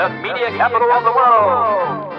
the media capital of the world.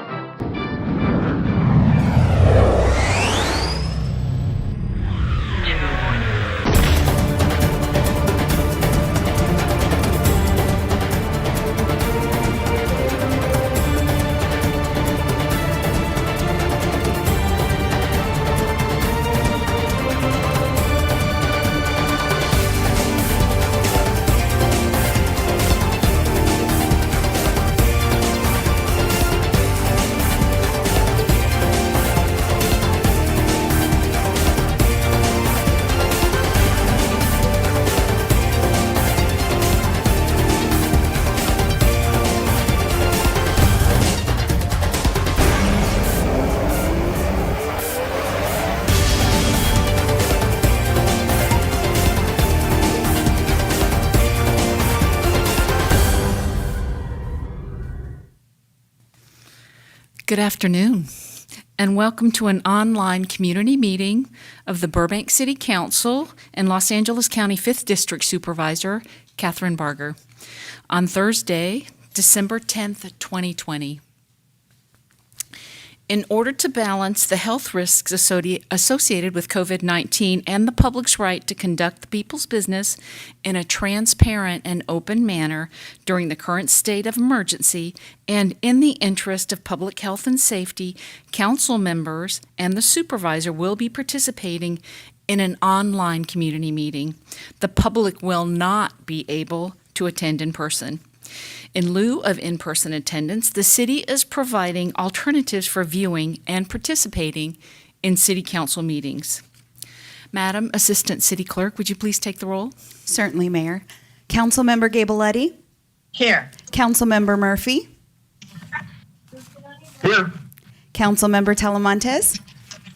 Good afternoon, and welcome to an online community meeting of the Burbank City Council and Los Angeles County 5th District Supervisor, Catherine Barger, on Thursday, December 10th, 2020. In order to balance the health risks associated with COVID-19 and the public's right to conduct the people's business in a transparent and open manner during the current state of emergency, and in the interest of public health and safety, council members and the supervisor will be participating in an online community meeting. The public will not be able to attend in person. In lieu of in-person attendance, the city is providing alternatives for viewing and participating in city council meetings. Madam Assistant City Clerk, would you please take the roll? Certainly, Mayor. Councilmember Gabeletti? Here. Councilmember Murphy? Here. Councilmember Talamantes?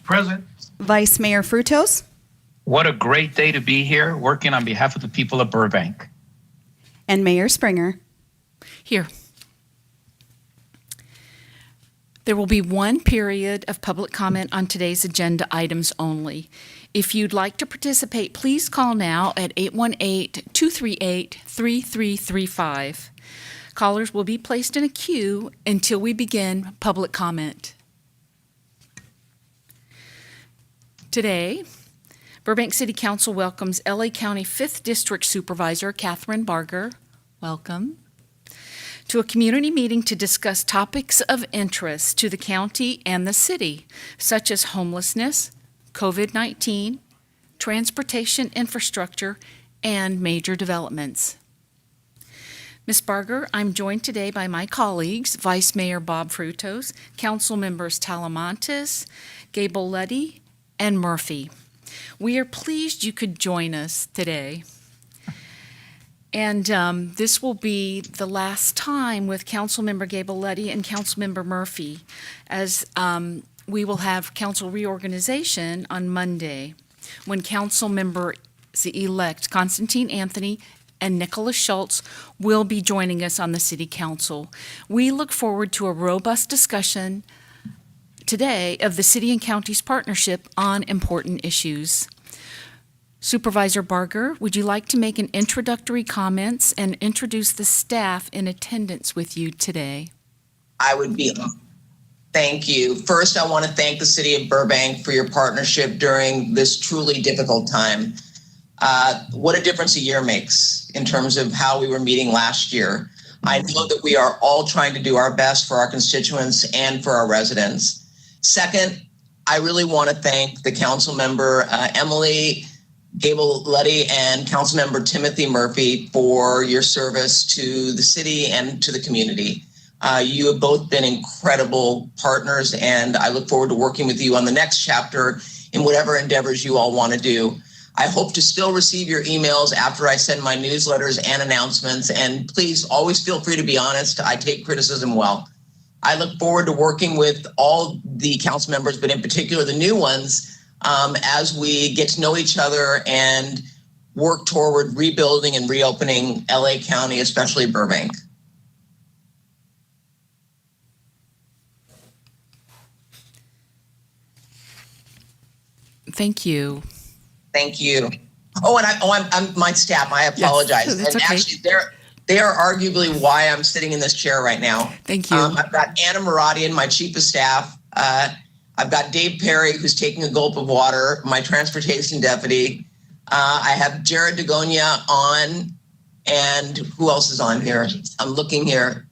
Present. Vice Mayor Frutos? What a great day to be here working on behalf of the people of Burbank. And Mayor Springer? Here. There will be one period of public comment on today's agenda items only. If you'd like to participate, please call now at 818-238-3335. Callers will be placed in a queue until we begin public comment. Today, Burbank City Council welcomes LA County 5th District Supervisor Catherine Barger. Welcome. To a community meeting to discuss topics of interest to the county and the city, such as homelessness, COVID-19, transportation infrastructure, and major developments. Ms. Barger, I'm joined today by my colleagues, Vice Mayor Bob Frutos, Council Members Talamantes, Gabeletti, and Murphy. We are pleased you could join us today. And this will be the last time with Councilmember Gabeletti and Councilmember Murphy, as we will have council reorganization on Monday, when Councilmembers-elect Constantine Anthony and Nicholas Schultz will be joining us on the City Council. We look forward to a robust discussion today of the City and County's partnership on important issues. Supervisor Barger, would you like to make an introductory comments and introduce the staff in attendance with you today? Thank you. First, I want to thank the City of Burbank for your partnership during this truly difficult time. What a difference a year makes in terms of how we were meeting last year. I know that we are all trying to do our best for our constituents and for our residents. Second, I really want to thank the council member, Emily Gabeletti, and Councilmember Timothy Murphy for your service to the city and to the community. You have both been incredible partners, and I look forward to working with you on the next chapter in whatever endeavors you all want to do. I hope to still receive your emails after I send my newsletters and announcements, and please always feel free to be honest. I take criticism well. I look forward to working with all the council members, but in particular the new ones, as we get to know each other and work toward rebuilding and reopening LA County, especially Burbank. Thank you. Thank you. Oh, and I'm my staff. I apologize. Yes, that's and okay. actually, They are arguably why I'm sitting in this chair right now. Thank you. I've got Anna Maradian, my chief of staff. I've got Dave Perry, who's taking a gulp of water, my transportation deputy. I have Jared Degonia on, and who else is on here? I'm looking here.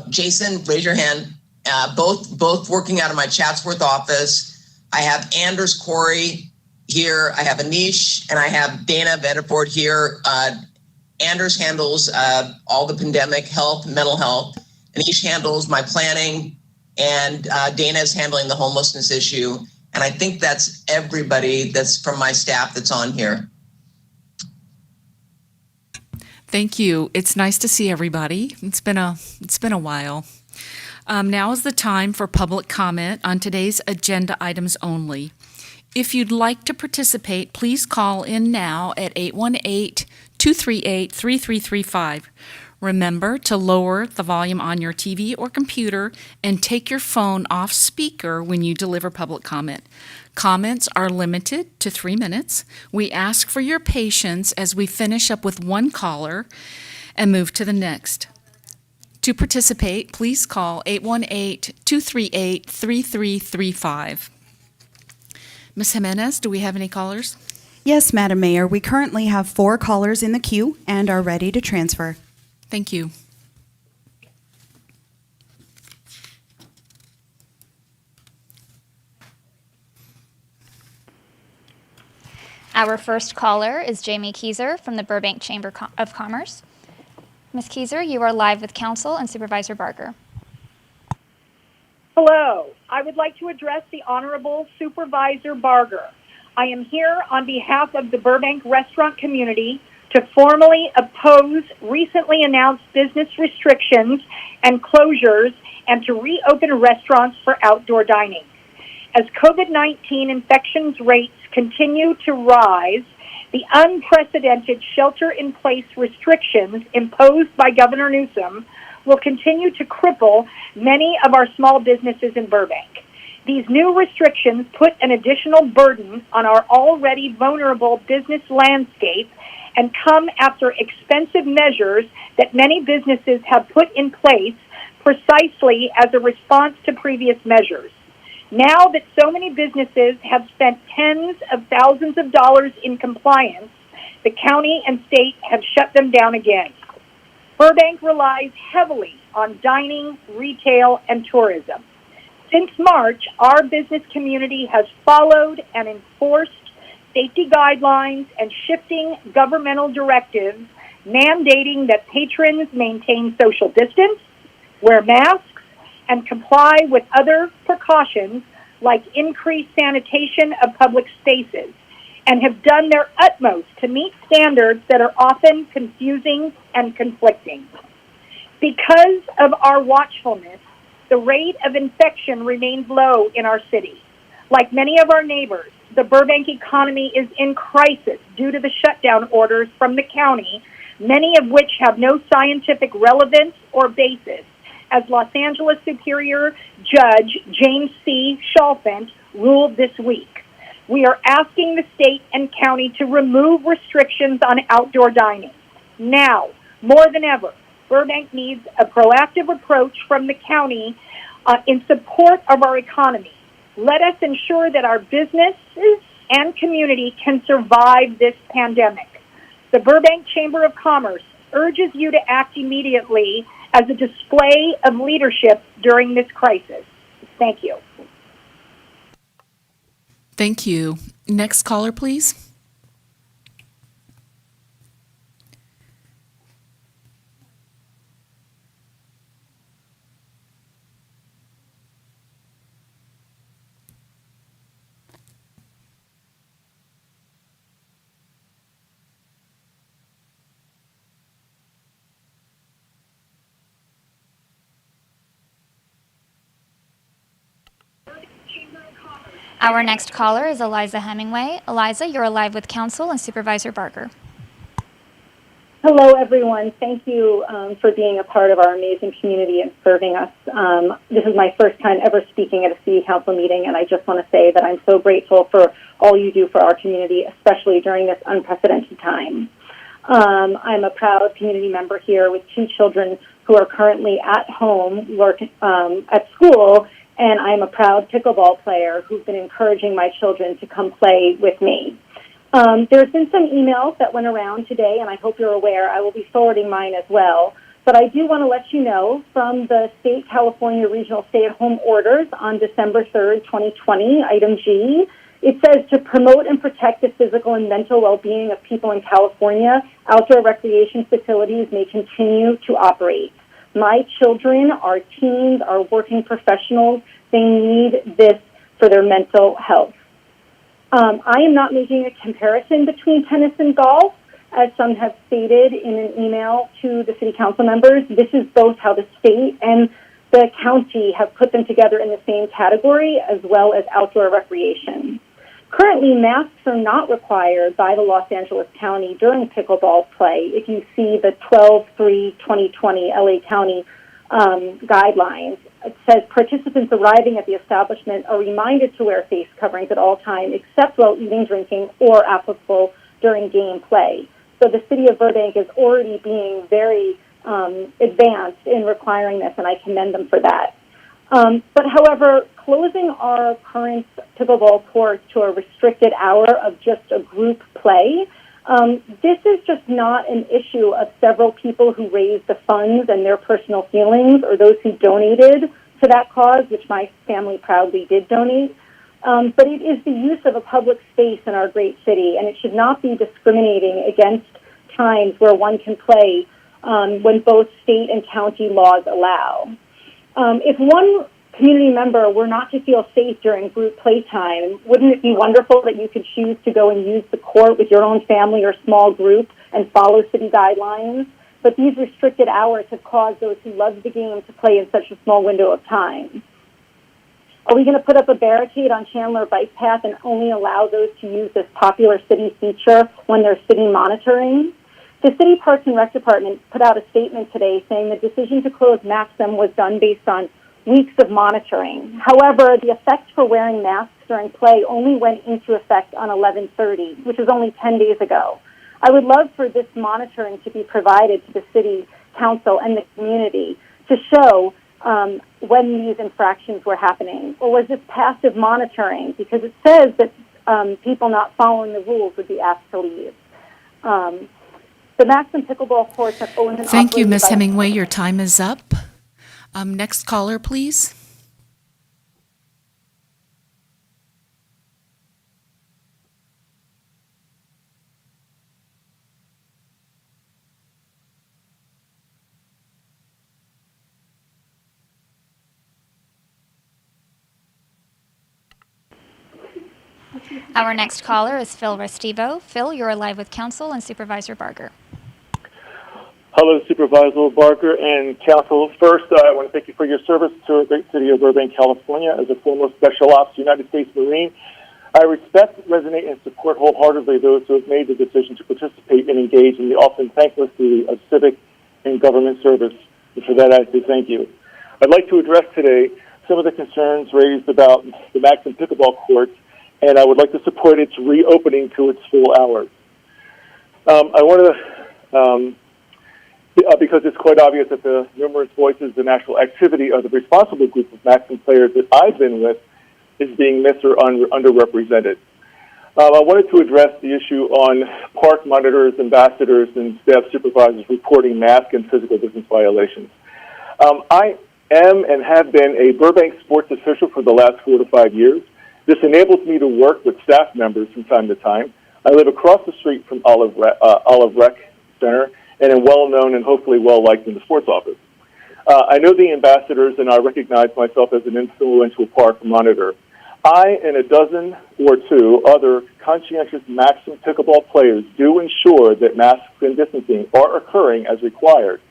Jason, raise your hand. Both working out of my Chatsworth office. I have Anders Corey here. I have Anish, and I have Dana Vanderford here. Anders handles all the pandemic health, mental health. Anish handles my planning, and Dana is handling the homelessness issue. And I think that's everybody that's from my staff that's on here. Thank you. It's nice to see everybody. It's been a while. Now is the time for public comment on today's agenda items only. If you'd like to participate, please call in now at 818-238-3335. Remember to lower the volume on your TV or computer and take your phone off speaker when you deliver public comment. Comments are limited to 3 minutes. We ask for your patience as we finish up with one caller and move to the next. To participate, please call 818-238-3335. Ms. Jimenez, do we have any callers? Yes, Madam Mayor. We currently have 4 callers in the queue and are ready to transfer. Thank you. Our first caller is Jamie Keyser from the Burbank Chamber of Commerce. Ms. Keyser, you are live with Council and Supervisor Barger. Hello. I would like to address the Honorable Supervisor Barger. I am here on behalf of the Burbank restaurant community to formally oppose recently announced business restrictions and closures and to reopen restaurants for outdoor dining. As COVID-19 infections rates continue to rise, the unprecedented shelter-in-place restrictions imposed by Governor Newsom will continue to cripple many of our small businesses in Burbank. These new restrictions put an additional burden on our already vulnerable business landscape and come after expensive measures that many businesses have put in place precisely as a response to previous measures. Now that so many businesses have spent tens of thousands of dollars in compliance, the county and state have shut them down again. Burbank relies heavily on dining, retail, and tourism. Since March, our business community has followed and enforced safety guidelines and shifting governmental directives mandating that patrons maintain social distance, wear masks, and comply with other precautions like increased sanitation of public spaces, and have done their utmost to meet standards that are often confusing and conflicting. Because of our watchfulness, the rate of infection remains low in our city. Like many of our neighbors, the Burbank economy is in crisis due to the shutdown orders from the county, many of which have no scientific relevance or basis, as Los Angeles Superior Judge James C. Chalfant ruled this week. We are asking the state and county to remove restrictions on outdoor dining. Now, more than ever, Burbank needs a proactive approach from the county in support of our economy. Let us ensure that our businesses and community can survive this pandemic. The Burbank Chamber of Commerce urges you to act immediately as a display of leadership during this crisis. Thank you. Thank you. Next caller, please. Our next caller is Eliza Hemingway. Eliza, you're live with Council and Supervisor Barger. Hello, everyone. Thank you for being a part of our amazing community and serving us. This is my first time ever speaking at a City Council meeting, and I just want to say that I'm so grateful for all you do for our community, especially during this unprecedented time. I'm a proud community member here with 2 children who are currently at home at school, and I'm a proud pickleball player who's been encouraging my children to come play with me. There's been some emails that went around today, and I hope you're aware. I will be forwarding mine as well. But I do want to let you know from the State California Regional Stay-at-Home Orders on December 3rd, 2020, item G, it says to promote and protect the physical and mental well-being of people in California, outdoor recreation facilities may continue to operate. My children, our teens, our working professionals, they need this for their mental health. I am not making a comparison between tennis and golf, as some have stated in an email to the city council members. This is both how the state and the county have put them together in the same category, as well as outdoor recreation. Currently, masks are not required by the Los Angeles County during pickleball play. If you see the 12/3/2020 LA County guidelines, it says participants arriving at the establishment are reminded to wear face coverings at all times, except while eating, drinking, or applicable during game play. So the city of Burbank is already being very advanced in requiring this, and I commend them for that. But however, closing our current pickleball courts to a restricted hour of just a group play, this is just not an issue of several people who raised the funds and their personal feelings, or those who donated to that cause, which my family proudly did donate. But it is the use of a public space in our great city, and it should not be discriminating against times where one can play when both state and county laws allow. If one community member were not to feel safe during group playtime, wouldn't it be wonderful that you could choose to go and use the court with your own family or small group and follow city guidelines? But these restricted hours have caused those who love the game to play in such a small window of time. Are we going to put up a barricade on Chandler Bike Path and only allow those to use this popular city feature when there's city monitoring? The City Parks and Rec Department put out a statement today saying the decision to close Maxim was done based on weeks of monitoring. However, the effect for wearing masks during play only went into effect on 11/30, which was only 10 days ago. I would love for this monitoring to be provided to the city council and the community to show when these infractions were happening. Or was this passive monitoring? Because it says that people not following the rules would be asked to leave. The Maxim pickleball courts have owned and Thank you, operated Ms. by- Hemingway. Your time is up. Next caller, please. Our next caller is Phil Restivo. Phil, you're live with Council and Supervisor Barger. Hello, Supervisor Barker and Council. First, I want to thank you for your service to the great city of Burbank, California. As a former Special Ops United States Marine, I respect, resonate, and support wholeheartedly those who have made the decision to participate and engage in the often thankless duty of civic and government service. And for that, I say thank you. I'd like to address today some of the concerns raised about the Maxim pickleball courts, and I would like to support its reopening to its full hours. I want to... because it's quite obvious that the numerous voices and actual activity of the responsible group of Maxim players that I've been with is being missed or underrepresented. I wanted to address the issue on park monitors, ambassadors, and staff supervisors reporting mask and physical distance violations. I am and have been a Burbank sports official for the last 4 to 5 years. This enables me to work with staff members from time to time. I live across the street from Olive Rec Center, and am well-known and hopefully well-liked in the sports office. I know the ambassadors, and I recognize myself as an influential park monitor. I and a dozen or two other conscientious Maxim pickleball players do ensure that masks and distancing are occurring as required.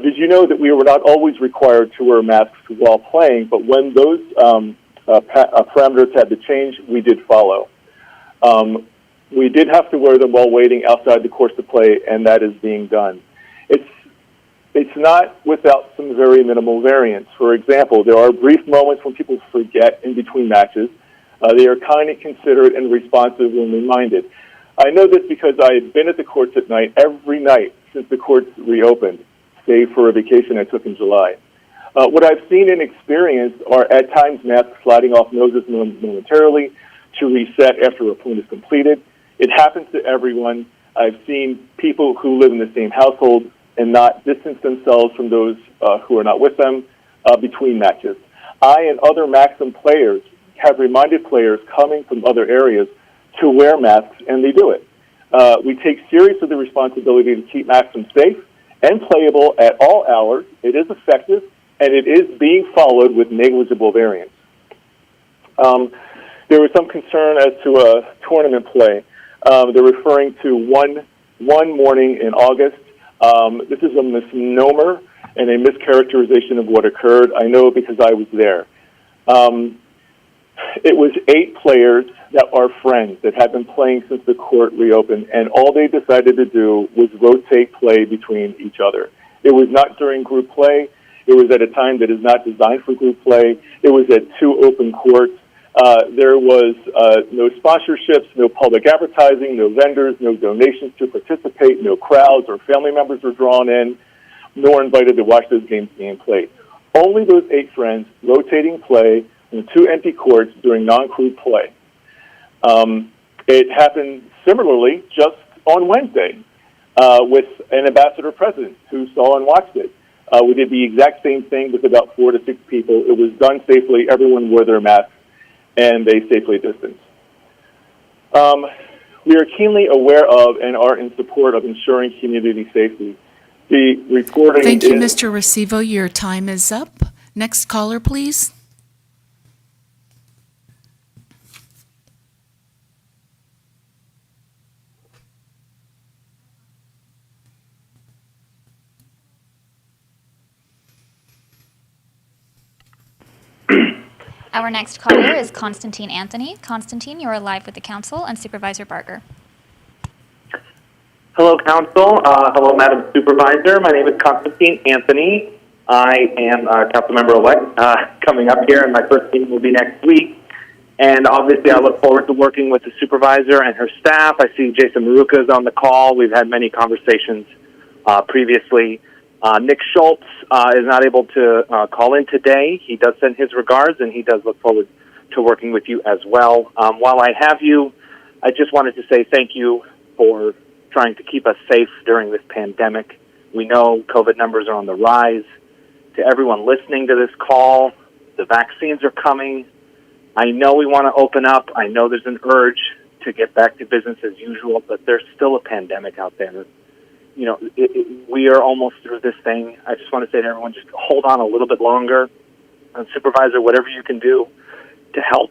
Did you know that we were not always required to wear masks while playing, but when those parameters had to change, we did follow. We did have to wear them while waiting outside the course to play, and that is being done. It's not without some very minimal variance. For example, there are brief moments when people forget in between matches. They are kind and considerate and responsive when reminded. I know this because I've been at the courts at night every night since the courts reopened, save for a vacation I took in July. What I've seen and experienced are at times masks sliding off noses momentarily to reset after a point is completed. It happens to everyone. I've seen people who live in the same household and not distance themselves from those who are not with them between matches. I and other Maxim players have reminded players coming from other areas to wear masks, and they do it. We take seriously the responsibility to keep Maxim safe and playable at all hours. It is effective, and it is being followed with negligible variance. There was some concern as to tournament play. They're referring to one morning in August. This is a misnomer and a mischaracterization of what occurred. I know because I was there. It was 8 players that are friends that have been playing since the court reopened, and all they decided to do was rotate play between each other. It was not during group play. It was at a time that is not designed for group play. It was at 2 open courts. There was no sponsorships, no public advertising, no vendors, no donations to participate, no crowds or family members were drawn in, nor invited to watch those games being played. Only those 8 friends rotating play in 2 empty courts during non-group play. It happened similarly just on Wednesday with an ambassador president who saw and watched it. We did the exact same thing with about 4 to 6 people. It was done safely. Everyone wore their masks, and they safely distanced. We are keenly aware of and are in support of ensuring community safety. The reporting Thank you, Mr. Recibo. Your time is up. Next caller, please. Our next caller is Constantine Anthony. Constantine, you are live with the council and Supervisor Barger. Hello, Council. Hello, Madam Supervisor. My name is Constantine Anthony. I am a council member-elect coming up here, and my first meeting will be next week. And obviously, I look forward to working with the supervisor and her staff. I see Jason Maruka is on the call. We've had many conversations previously. Nick Schultz is not able to call in today. He does send his regards, and he does look forward to working with you as well. While I have you, I just wanted to say thank you for trying to keep us safe during this pandemic. We know COVID numbers are on the rise. To everyone listening to this call, the vaccines are coming. I know we want to open up. I know there's an urge to get back to business as usual, but there's still a pandemic out there. You know, we are almost through this thing. I just want to say to everyone, just hold on a little bit longer. And Supervisor, whatever you can do to help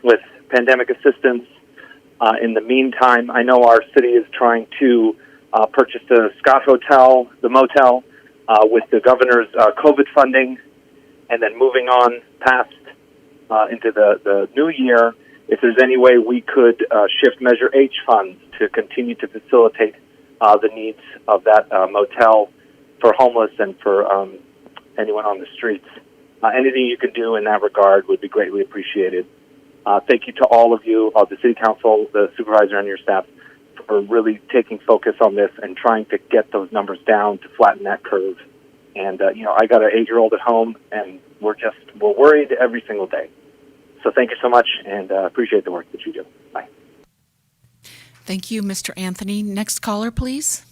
with pandemic assistance. In the meantime, I know our city is trying to purchase the Scott Hotel, the motel, with the governor's COVID funding, and then moving on past into the new year, if there's any way we could shift Measure H funds to continue to facilitate the needs of that motel for homeless and for anyone on the streets. Anything you can do in that regard would be greatly appreciated. Thank you to all of you, the City Council, the Supervisor, and your staff for really taking focus on this and trying to get those numbers down to flatten that curve. And, you know, I got an 8-year-old at home, and we're worried every single day. So thank you so much, and appreciate the work that you do. Bye. Thank you, Mr. Anthony. Next caller, please.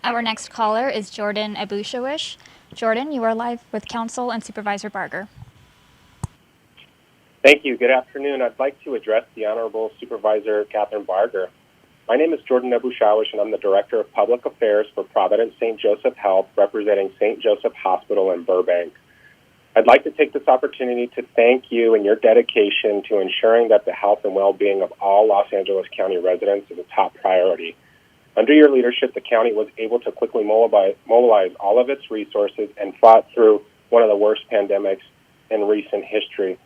Our next caller is Jordan Abushawish. Jordan, you are live with Council and Supervisor Barger. Thank you. Good afternoon. I'd like to address the Honorable Supervisor Catherine Barger. My name is Jordan Abushawish, and I'm the Director of Public Affairs for Providence St. Joseph Health, representing St. Joseph Hospital in Burbank. I'd like to take this opportunity to thank you and your dedication to ensuring that the health and well-being of all Los Angeles County residents is a top priority. Under your leadership, the county was able to quickly mobilize all of its resources and fought through one of the worst pandemics in recent history.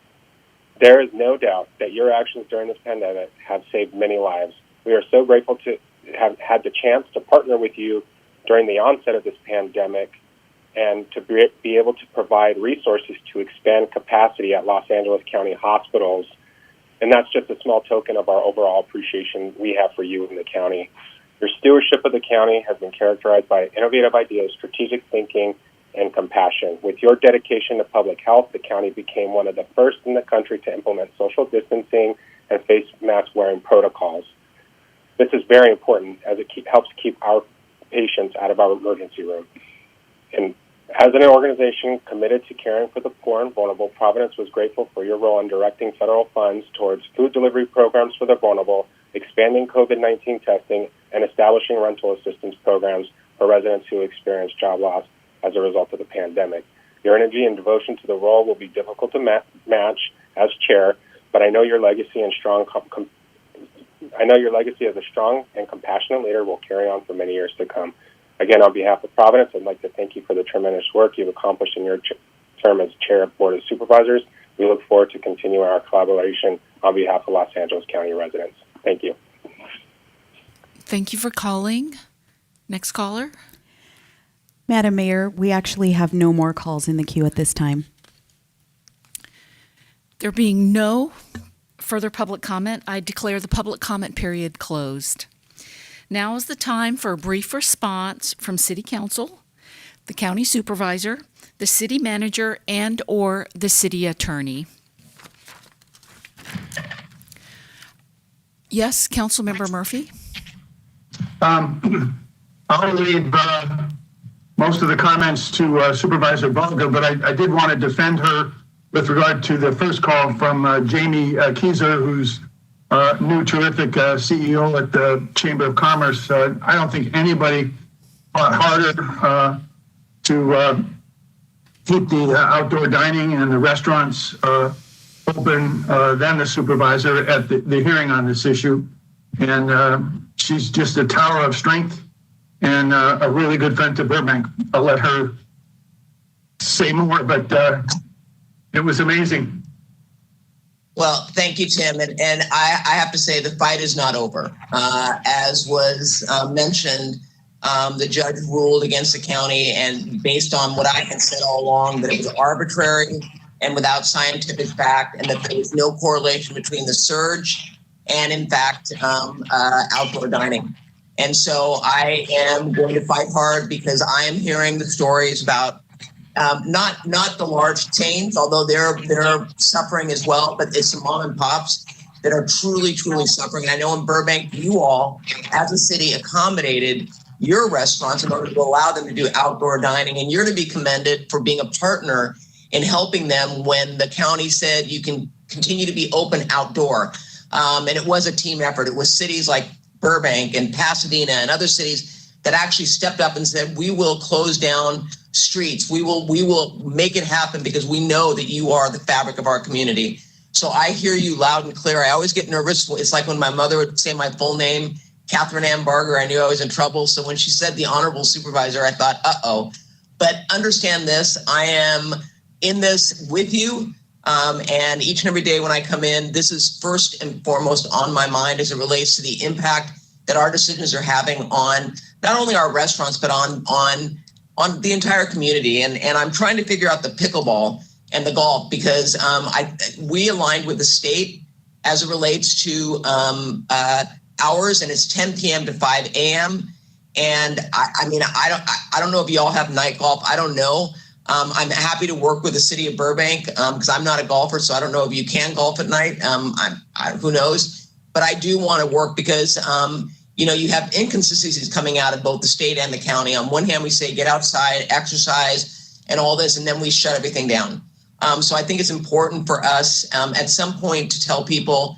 There is no doubt that your actions during this pandemic have saved many lives. We are so grateful to have had the chance to partner with you during the onset of this pandemic and to be able to provide resources to expand capacity at Los Angeles County hospitals. And that's just a small token of our overall appreciation we have for you in the county. Your stewardship of the county has been characterized by innovative ideas, strategic thinking, and compassion. With your dedication to public health, the county became one of the first in the country to implement social distancing and face mask wearing protocols. This is very important as it helps keep our patients out of our emergency room. And as an organization committed to caring for the poor and vulnerable, Providence was grateful for your role in directing federal funds towards food delivery programs for the vulnerable, expanding COVID-19 testing, and establishing rental assistance programs for residents who experience job loss as a result of the pandemic. Your energy and devotion to the role will be difficult to match as chair, but I know your legacy and as a strong and compassionate leader will carry on for many years to come. Again, on behalf of Providence, I'd like to thank you for the tremendous work you've accomplished in your term as chair of Board of Supervisors. We look forward to continuing our collaboration on behalf of Los Angeles County residents. Thank you. Thank you for calling. Next caller. Madam Mayor, we actually have no more calls in the queue at this time. There being no further public comment, I declare the public comment period closed. Now is the time for a brief response from City Council, the County Supervisor, the City Manager, and/or the City Attorney. Yes, Councilmember Murphy? I'll leave most of the comments to Supervisor Barger, but I did want to defend her with regard to the first call from Jamie Keyser, who's new terrific CEO at the Chamber of Commerce. I don't think anybody fought harder to keep the outdoor dining and the restaurants open than the supervisor at the hearing on this issue. And she's just a tower of strength and a really good friend to Burbank. I'll let her say more, but it was amazing. Well, thank you, Tim. And I have to say the fight is not over. As was mentioned, the judge ruled against the county, and based on what I had said all along, that it was arbitrary and without scientific fact, and that there was no correlation between the surge and, in fact, outdoor dining. And so I am going to fight hard because I am hearing the stories about not the large chains, although they're suffering as well, but it's the mom and pops that are truly suffering. And I know in Burbank, you all, as a city, accommodated your restaurants in order to allow them to do outdoor dining. And you're to be commended for being a partner in helping them when the county said you can continue to be open outdoor. And it was a team effort. It was cities like Burbank and Pasadena and other cities that actually stepped up and said, we will close down streets. We will make it happen because we know that you are the fabric of our community. So I hear you loud and clear. I always get nervous. It's like when my mother would say my full name, Catherine Ann Barger, I knew I was in trouble. So when she said the Honorable Supervisor, I thought, uh-oh. But understand this, I am in this with you. And each and every day when I come in, this is first and foremost on my mind as it relates to the impact that our decisions are having on not only our restaurants, but on the entire community. And I'm trying to figure out the pickleball and the golf because we aligned with the state as it relates to hours, and it's 10 p.m. to 5 a.m. And I don't know if y'all have night golf. I don't know. I'm happy to work with the city of Burbank because I'm not a golfer, so I don't know if you can golf at night. Who knows? But I do want to work because you have inconsistencies coming out of both the state and the county. On one hand, we say get outside, exercise, and all this, and then we shut everything down. So I think it's important for us at some point to tell people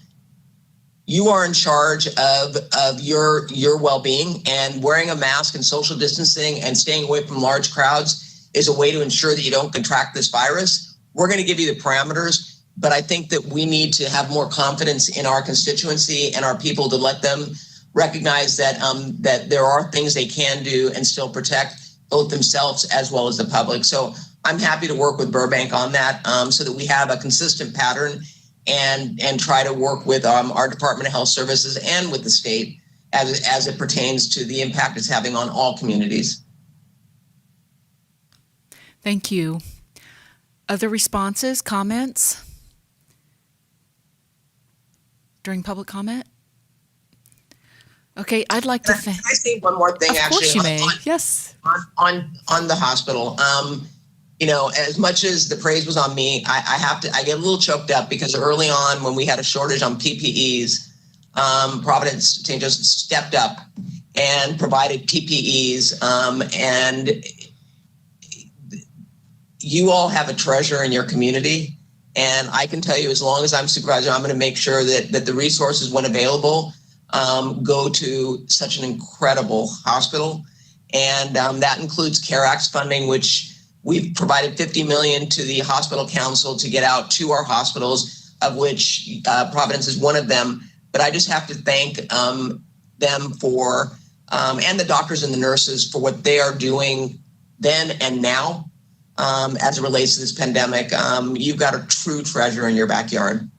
you are in charge of your well-being, and wearing a mask and social distancing and staying away from large crowds is a way to ensure that you don't contract this virus. We're going to give you the parameters, but I think that we need to have more confidence in our constituency and our people to let them recognize that that there are things they can do and still protect both themselves as well as the public. So I'm happy to work with Burbank on that so that we have a consistent pattern and try to work with our Department of Health Services and with the state as it pertains to the impact it's having on all communities. Thank you. Other responses, comments during public comment? Okay, I'd like to Can I say one more thing? Of actually, course you may. Yes. On the hospital. You know, as much as the praise was on me, I get a little choked up because early on when we had a shortage on PPEs, Providence St. Joseph stepped up and provided PPEs, and you all have a treasure in your community. And I can tell you, as long as I'm supervisor, I'm going to make sure that the resources, when available, go to such an incredible hospital. And that includes CARE Act funding, which we've provided $50 million to the hospital council to get out to our hospitals, of which Providence is one of them. But I just have to thank them for, and the doctors and the nurses for what they are doing then and now as it relates to this pandemic. You've got a true treasure in your backyard.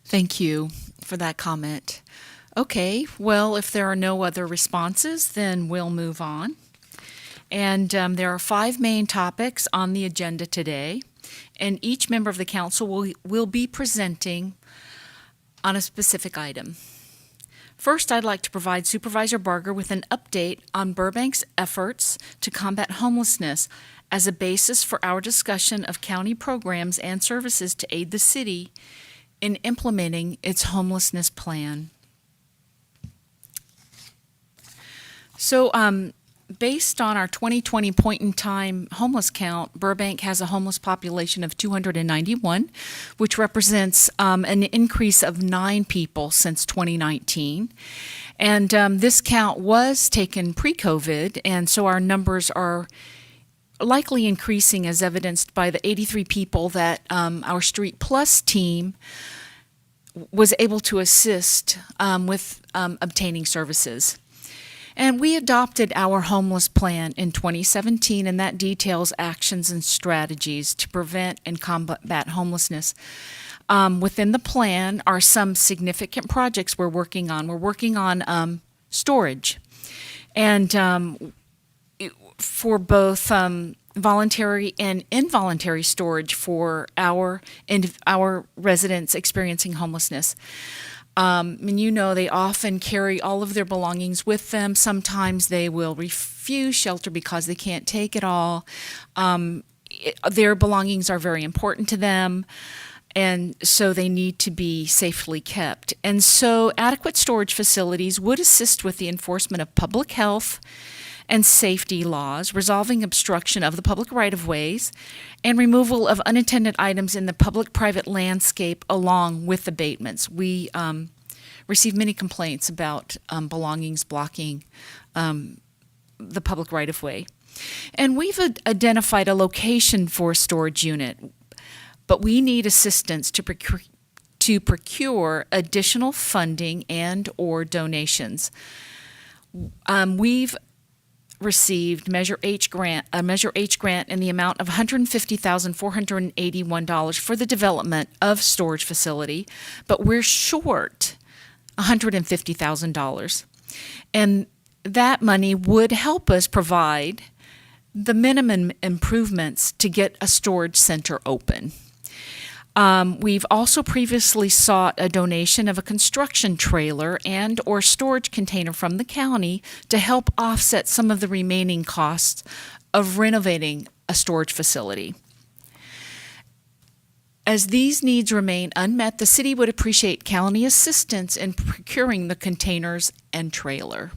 Thank you for that comment. Okay, well, if there are no other responses, then we'll move on. And there are 5 main topics on the agenda today, and each member of the council will be presenting on a specific item. First, I'd like to provide Supervisor Barger with an update on Burbank's efforts to combat homelessness as a basis for our discussion of county programs and services to aid the city in implementing its homelessness plan. So, based on our 2020 point-in-time homeless count, Burbank has a homeless population of 291, which represents an increase of 9 people since 2019. And this count was taken pre-COVID, and so our numbers are likely increasing, as evidenced by the 83 people that our Street Plus team was able to assist with obtaining services. And we adopted our homeless plan in 2017, and that details actions and strategies to prevent and combat homelessness. Within the plan are some significant projects we're working on. We're working on storage, and for both voluntary and involuntary storage for our residents experiencing homelessness. And you know, they often carry all of their belongings with them. Sometimes they will refuse shelter because they can't take it all. Their belongings are very important to them, and so they need to be safely kept. And so adequate storage facilities would assist with the enforcement of public health and safety laws, resolving obstruction of the public right-of-ways, and removal of unintended items in the public-private landscape along with abatements. We receive many complaints about belongings blocking the public right-of-way. And we've identified a location for a storage unit, but we need assistance to procure additional funding and or donations. We've received a Measure H grant in the amount of $150,481 for the development of storage facility, but we're short $150,000. And that money would help us provide the minimum improvements to get a storage center open. We've also previously sought a donation of a construction trailer and or storage container from the county to help offset some of the remaining costs of renovating a storage facility. As these needs remain unmet, the city would appreciate county assistance in procuring the containers and trailer.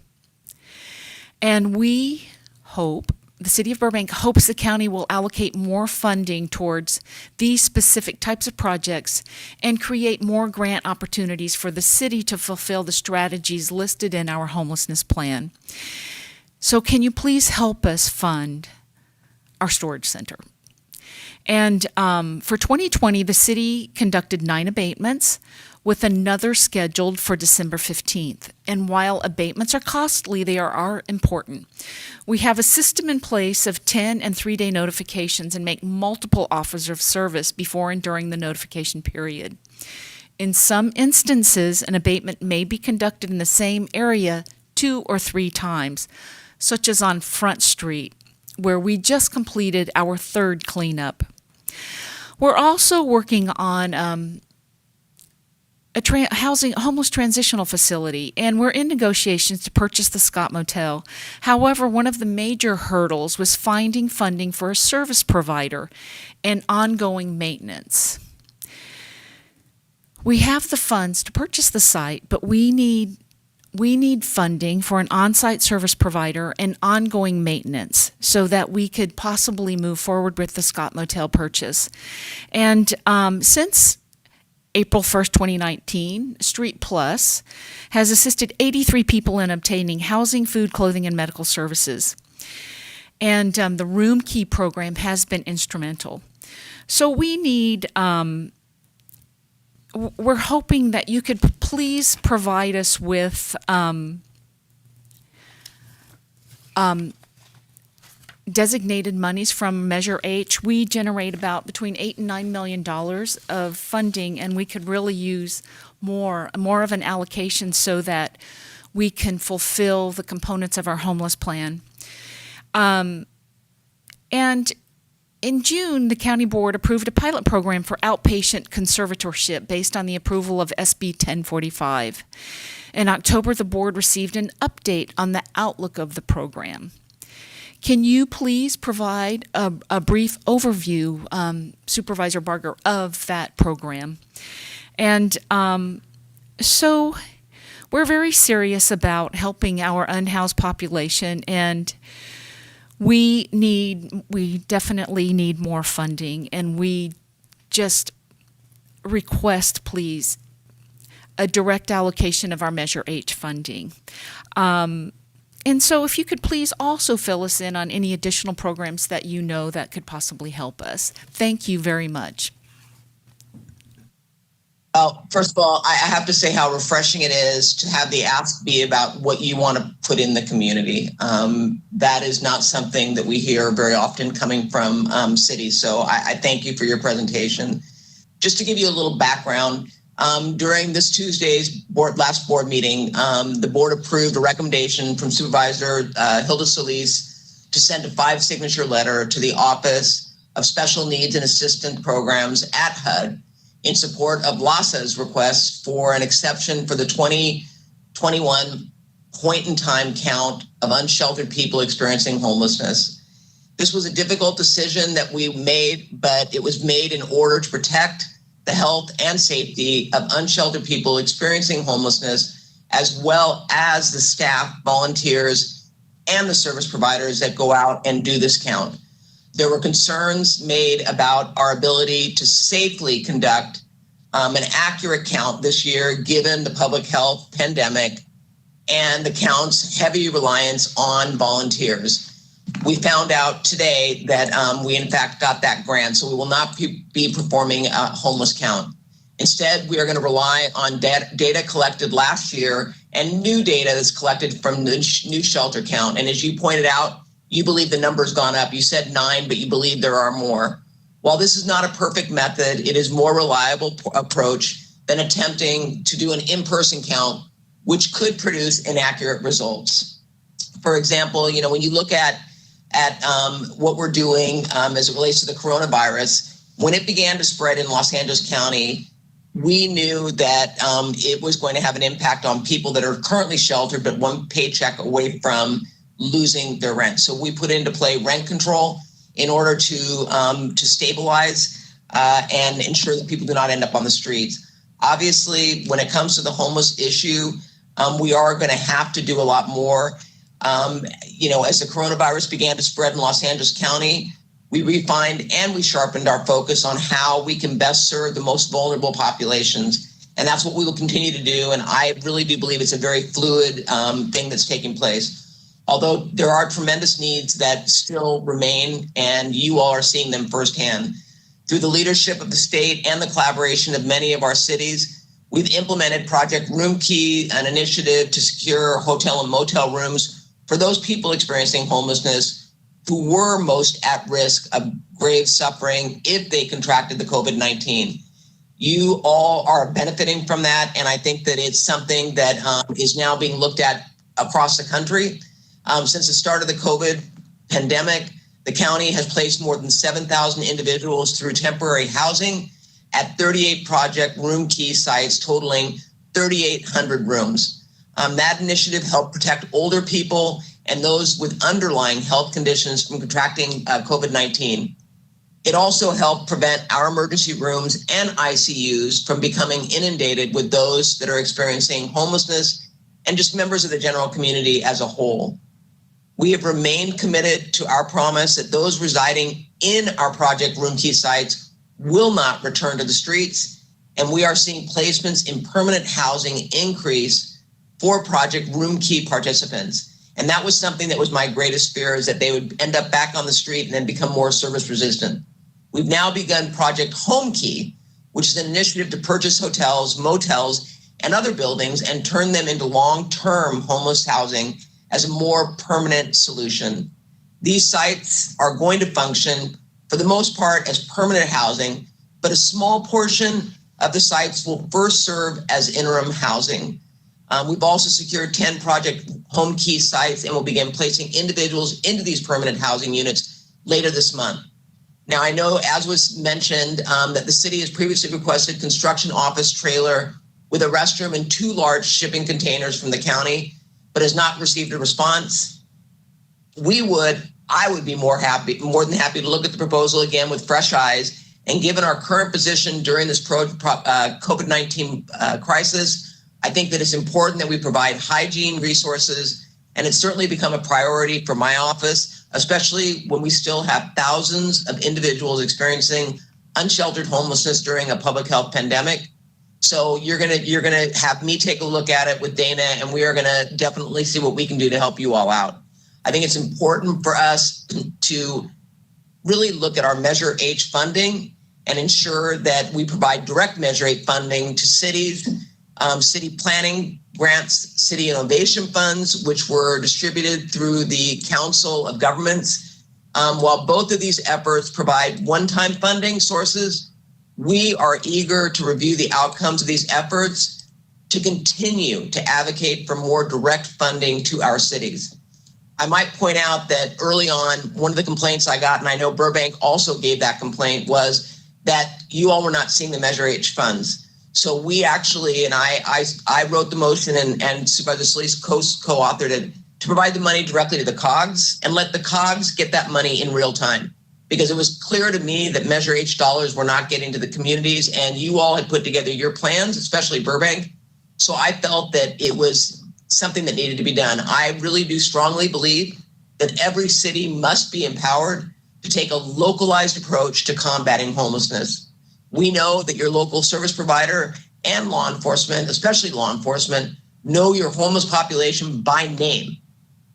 And we hope, the City of Burbank hopes the county will allocate more funding towards these specific types of projects and create more grant opportunities for the city to fulfill the strategies listed in our homelessness plan. So can you please help us fund our storage center? And for 2020, the city conducted 9 abatements, with another scheduled for December 15th. And while abatements are costly, they are important. We have a system in place of 10 and 3-day notifications and make multiple offers of service before and during the notification period. In some instances, an abatement may be conducted in the same area 2 or 3 times, such as on Front Street, where we just completed our 3rd cleanup. We're also working on a homeless transitional facility, and we're in negotiations to purchase the Scott Motel. However, one of the major hurdles was finding funding for a service provider and ongoing maintenance. We have the funds to purchase the site, but we need funding for an on-site service provider and ongoing maintenance so that we could possibly move forward with the Scott Motel purchase. And since April 1st, 2019, Street Plus has assisted 83 people in obtaining housing, food, clothing, and medical services. And the Room Key program has been instrumental. So we need, we're hoping that you could please provide us with designated monies from Measure H. We generate about between $8 and $9 million of funding, and we could really use more of an allocation so that we can fulfill the components of our homeless plan. And in June, the county board approved a pilot program for outpatient conservatorship based on the approval of SB 1045. In October, the board received an update on the outlook of the program. Can you please provide a brief overview, Supervisor Barger, of that program? And so we're very serious about helping our unhoused population, and we definitely need more funding, and we just request, please, a direct allocation of our Measure H funding. And so if you could please also fill us in on any additional programs that you know that could possibly help us. Thank you very much. Well, first of all, I have to say how refreshing it is to have the ask be about what you want to put in the community. That is not something that we hear very often coming from cities. So I thank you for your presentation. Just to give you a little background, during this Tuesday's last board meeting, the board approved a recommendation from Supervisor Hilda Solis to send a 5-signature letter to the Office of Special Needs and Assistance Programs at HUD in support of LAHSA's request for an exception for the 2021 point-in-time count of unsheltered people experiencing homelessness. This was a difficult decision that we made, but it was made in order to protect the health and safety of unsheltered people experiencing homelessness, as well as the staff, volunteers, and the service providers that go out and do this count. There were concerns made about our ability to safely conduct an accurate count this year, given the public health pandemic and the count's heavy reliance on volunteers. We found out today that we in fact got that grant, so we will not be performing a homeless count. Instead, we are going to rely on data collected last year and new data that's collected from the new shelter count. And as you pointed out, you believe the number's gone up. You said 9, but you believe there are more. While this is not a perfect method, it is a more reliable approach than attempting to do an in-person count, which could produce inaccurate results. For example, when you look at what we're doing as it relates to the coronavirus, when it began to spread in Los Angeles County, we knew that it was going to have an impact on people that are currently sheltered, but one paycheck away from losing their rent. So we put into play rent control in order to stabilize and ensure that people do not end up on the streets. Obviously, when it comes to the homeless issue, we are going to have to do a lot more. As the coronavirus began to spread in Los Angeles County, we refined and we sharpened our focus on how we can best serve the most vulnerable populations. And that's what we will continue to do. And I really do believe it's a very fluid thing that's taking place. Although there are tremendous needs that still remain, and you all are seeing them firsthand. Through the leadership of the state and the collaboration of many of our cities, we've implemented Project Room Key, an initiative to secure hotel and motel rooms for those people experiencing homelessness who were most at risk of grave suffering if they contracted the COVID-19. You all are benefiting from that, and I think that it's something that is now being looked at across the country. Since the start of the COVID pandemic, the county has placed more than 7,000 individuals through temporary housing at 38 Project Room Key sites, totaling 3,800 rooms. That initiative helped protect older people and those with underlying health conditions from contracting COVID-19. It also helped prevent our emergency rooms and ICUs from becoming inundated with those that are experiencing homelessness and just members of the general community as a whole. We have remained committed to our promise that those residing in our Project Room Key sites will not return to the streets, and we are seeing placements in permanent housing increase for Project Room Key participants. And that was something that was my greatest fear, is that they would end up back on the street and then become more service resistant. We've now begun Project Home Key, which is an initiative to purchase hotels, motels, and other buildings and turn them into long-term homeless housing as a more permanent solution. These sites are going to function for the most part as permanent housing, but a small portion of the sites will first serve as interim housing. We've also secured 10 Project Home Key sites and will begin placing individuals into these permanent housing units later this month. Now, I know, as was mentioned, that the city has previously requested construction office trailer with a restroom and 2 large shipping containers from the county, but has not received a response. I would be more than happy to look at the proposal again with fresh eyes. And given our current position during this COVID-19 crisis, I think that it's important that we provide hygiene resources, and it's certainly become a priority for my office, especially when we still have thousands of individuals experiencing unsheltered homelessness during a public health pandemic. So you're gonna have me take a look at it with Dana, and we are gonna definitely see what we can do to help you all out. I think it's important for us to really look at our Measure H funding and ensure that we provide direct Measure H funding to cities, city planning grants, city innovation funds, which were distributed through the Council of Governments. While both of these efforts provide one-time funding sources, we are eager to review the outcomes of these efforts to continue to advocate for more direct funding to our cities. I might point out that early on, one of the complaints I got, and I know Burbank also gave that complaint, was that you all were not seeing the Measure H funds. So we actually, and I wrote the motion, and Supervisor Solis co-authored it, to provide the money directly to the COGS and let the COGS get that money in real time. Because it was clear to me that Measure H dollars were not getting to the communities, and you all had put together your plans, especially Burbank. So I felt that it was something that needed to be done. I really do strongly believe that every city must be empowered to take a localized approach to combating homelessness. We know that your local service provider and law enforcement, especially law enforcement, know your homeless population by name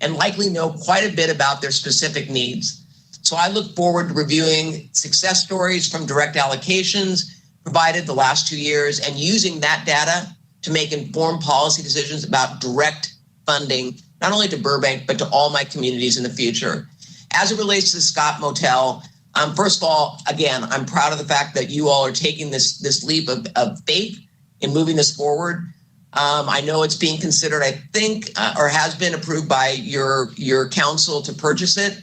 and likely know quite a bit about their specific needs. So I look forward to reviewing success stories from direct allocations provided the last 2 years and using that data to make informed policy decisions about direct funding, not only to Burbank, but to all my communities in the future. As it relates to the Scott Motel, first of all, again, I'm proud of the fact that you all are taking this leap of faith in moving this forward. I know it's being considered, I think, or has been approved by your council to purchase it.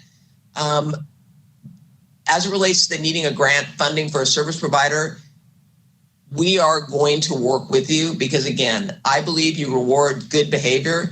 As it relates to needing a grant funding for a service provider, we are going to work with you because, again, I believe you reward good behavior,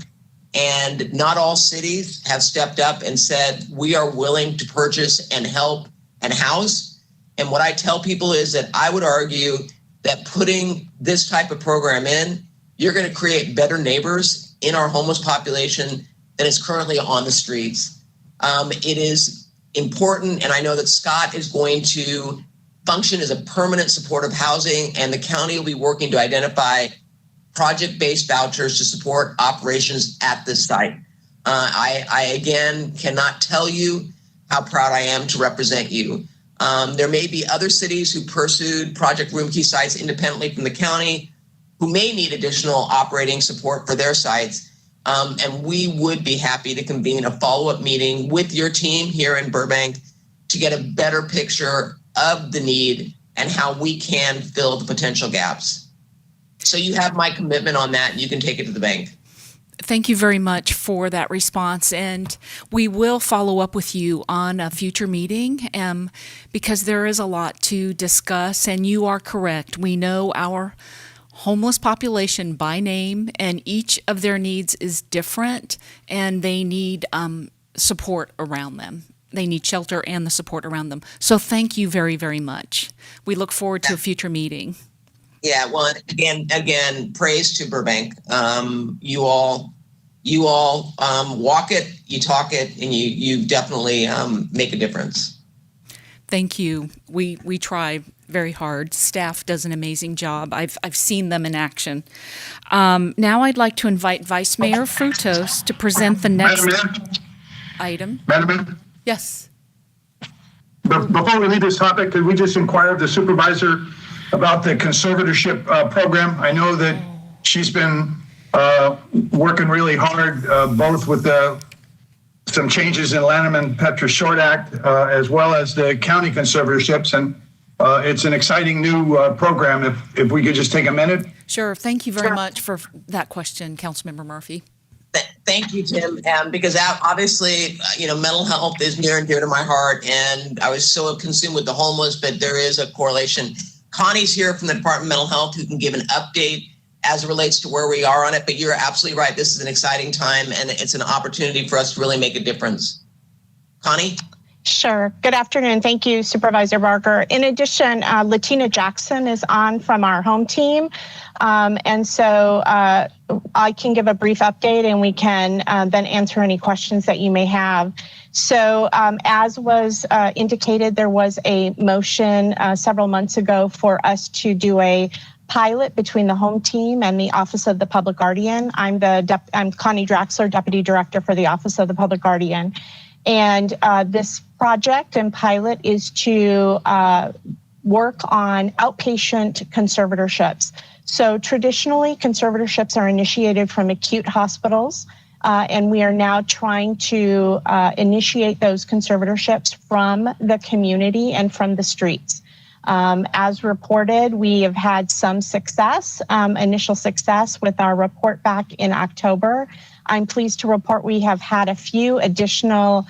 and not all cities have stepped up and said, we are willing to purchase and help and house. And what I tell people is that I would argue that putting this type of program in, you're going to create better neighbors in our homeless population than is currently on the streets. It is important, and I know that Scott is going to function as a permanent supportive housing, and the county will be working to identify project-based vouchers to support operations at this site. I again cannot tell you how proud I am to represent you. There may be other cities who pursued Project Roomkey sites independently from the county who may need additional operating support for their sites. And we would be happy to convene a follow-up meeting with your team here in Burbank to get a better picture of the need and how we can fill the potential gaps. So you have my commitment on that, and you can take it to the bank. Thank you very much for that response, and we will follow up with you on a future meeting because there is a lot to discuss, and you are correct. We know our homeless population by name, and each of their needs is different, and they need support around them. They need shelter and the support around them. So thank you very, very much. We look forward to a future meeting. Yeah, well, again, praise to Burbank. You all walk it, you talk it, and you definitely make a difference. Thank you. We try very hard. Staff does an amazing job. I've seen them in action. Now I'd like to invite Vice Mayor Frutos to present the next item. Madam Mayor? Yes. Before we leave this topic, could we just inquire of the supervisor about the conservatorship program? I know that she's been working really hard, both with some changes in Lanham and Petra Short Act, as well as the county conservatorships. And it's an exciting new program. If we could just take a minute. Sure. Thank you very much for that question, Councilmember Murphy. Thank you, Tim. Because obviously, mental health is near and dear to my heart, and I was so consumed with the homeless, but there is a correlation. Connie's here from the Department of Mental Health who can give an update as it relates to where we are on it, but you're absolutely right. This is an exciting time, and it's an opportunity for us to really make a difference. Connie? Sure. Good afternoon. Thank you, Supervisor Barker. In addition, Latina Jackson is on from our home team. And so I can give a brief update, and we can then answer any questions that you may have. So as was indicated, there was a motion several months ago for us to do a pilot between the home team and the Office of the Public Guardian. I'm Connie Draxler, Deputy Director for the Office of the Public Guardian. And this project and pilot is to work on outpatient conservatorships. So traditionally, conservatorships are initiated from acute hospitals, and we are now trying to initiate those conservatorships from the community and from the streets. As reported, we have had some success, initial success with our report back in October. I'm pleased to report we have had a few additional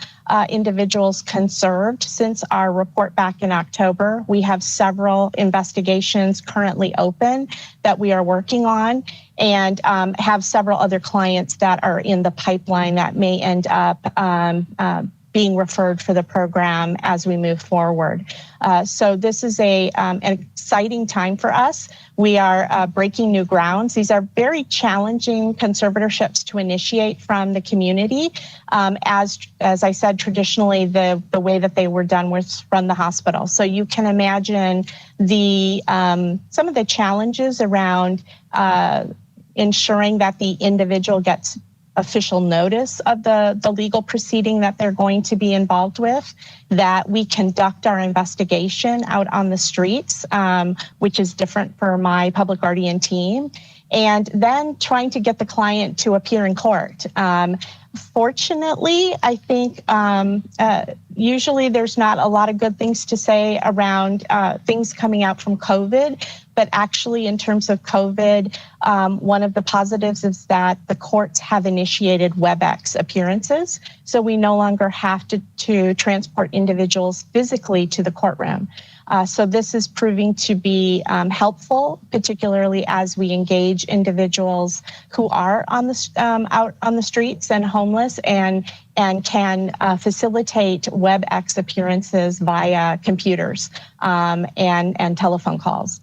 individuals conserved since our report back in October. We have several investigations currently open that we are working on, and have several other clients that are in the pipeline that may end up being referred for the program as we move forward. So this is an exciting time for us. We are breaking new grounds. These are very challenging conservatorships to initiate from the community. As I said, traditionally, the way that they were done was from the hospital. So you can imagine some of the challenges around ensuring that the individual gets official notice of the legal proceeding that they're going to be involved with, that we conduct our investigation out on the streets, which is different for my public guardian team, and then trying to get the client to appear in court. Fortunately, I think usually there's not a lot of good things to say around things coming out from COVID, but actually in terms of COVID, one of the positives is that the courts have initiated WebEx appearances. So we no longer have to transport individuals physically to the courtroom. So this is proving to be helpful, particularly as we engage individuals who are on the out on the streets and homeless, and can facilitate WebEx appearances via computers and telephone calls.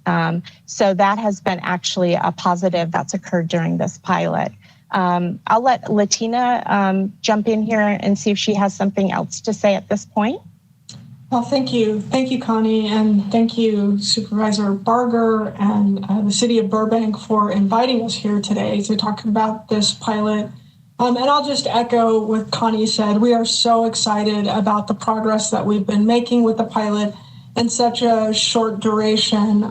So that has been actually a positive that's occurred during this pilot. I'll let Latina jump in here and see if she has something else to say at this point. Well, thank you. Thank you, Connie, and thank you, Supervisor Barger and the City of Burbank for inviting us here today to talk about this pilot. And I'll just echo what Connie said. We are so excited about the progress that we've been making with the pilot in such a short duration.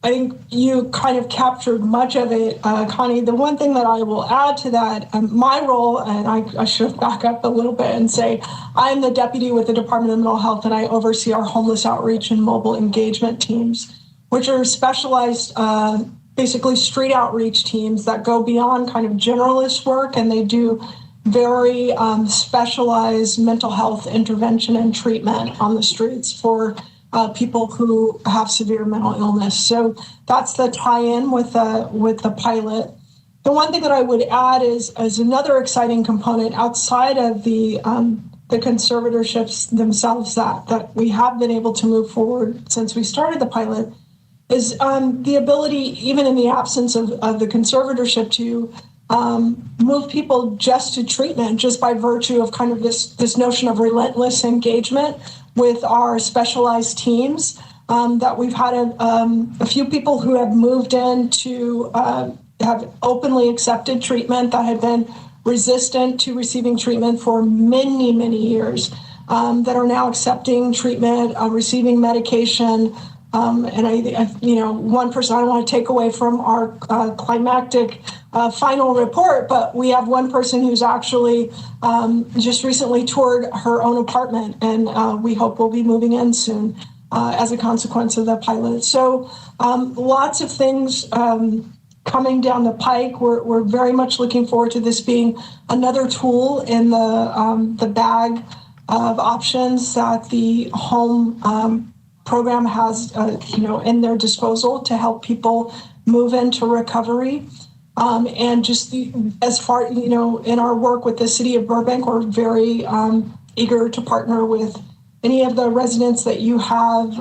I think you kind of captured much of it, Connie. The one thing that I will add to that, my role, and I should back up a little bit and say, I'm the deputy with the Department of Mental Health, and I oversee our homeless outreach and mobile engagement teams, which are specialized, basically street outreach teams that go beyond kind of generalist work, and they do very specialized mental health intervention and treatment on the streets for people who have severe mental illness. So that's the tie-in with the pilot. The one thing that I would add is another exciting component outside of the conservatorships themselves that we have been able to move forward since we started the pilot is the ability, even in the absence of the conservatorship, to move people just to treatment, just by virtue of kind of this notion of relentless engagement with our specialized teams. That we've had a few people who have moved in to have openly accepted treatment that had been resistant to receiving treatment for many, many years, that are now accepting treatment, receiving medication. And I, one person, I don't want to take away from our climactic final report, but we have one person who's actually just recently toured her own apartment, and we hope will be moving in soon as a consequence of the pilot. So lots of things coming down the pike. We're very much looking forward to this being another tool in the bag of options that the home program has, in their disposal to help people move into recovery. And just as far, in our work with the city of Burbank, we're very eager to partner with any of the residents that you have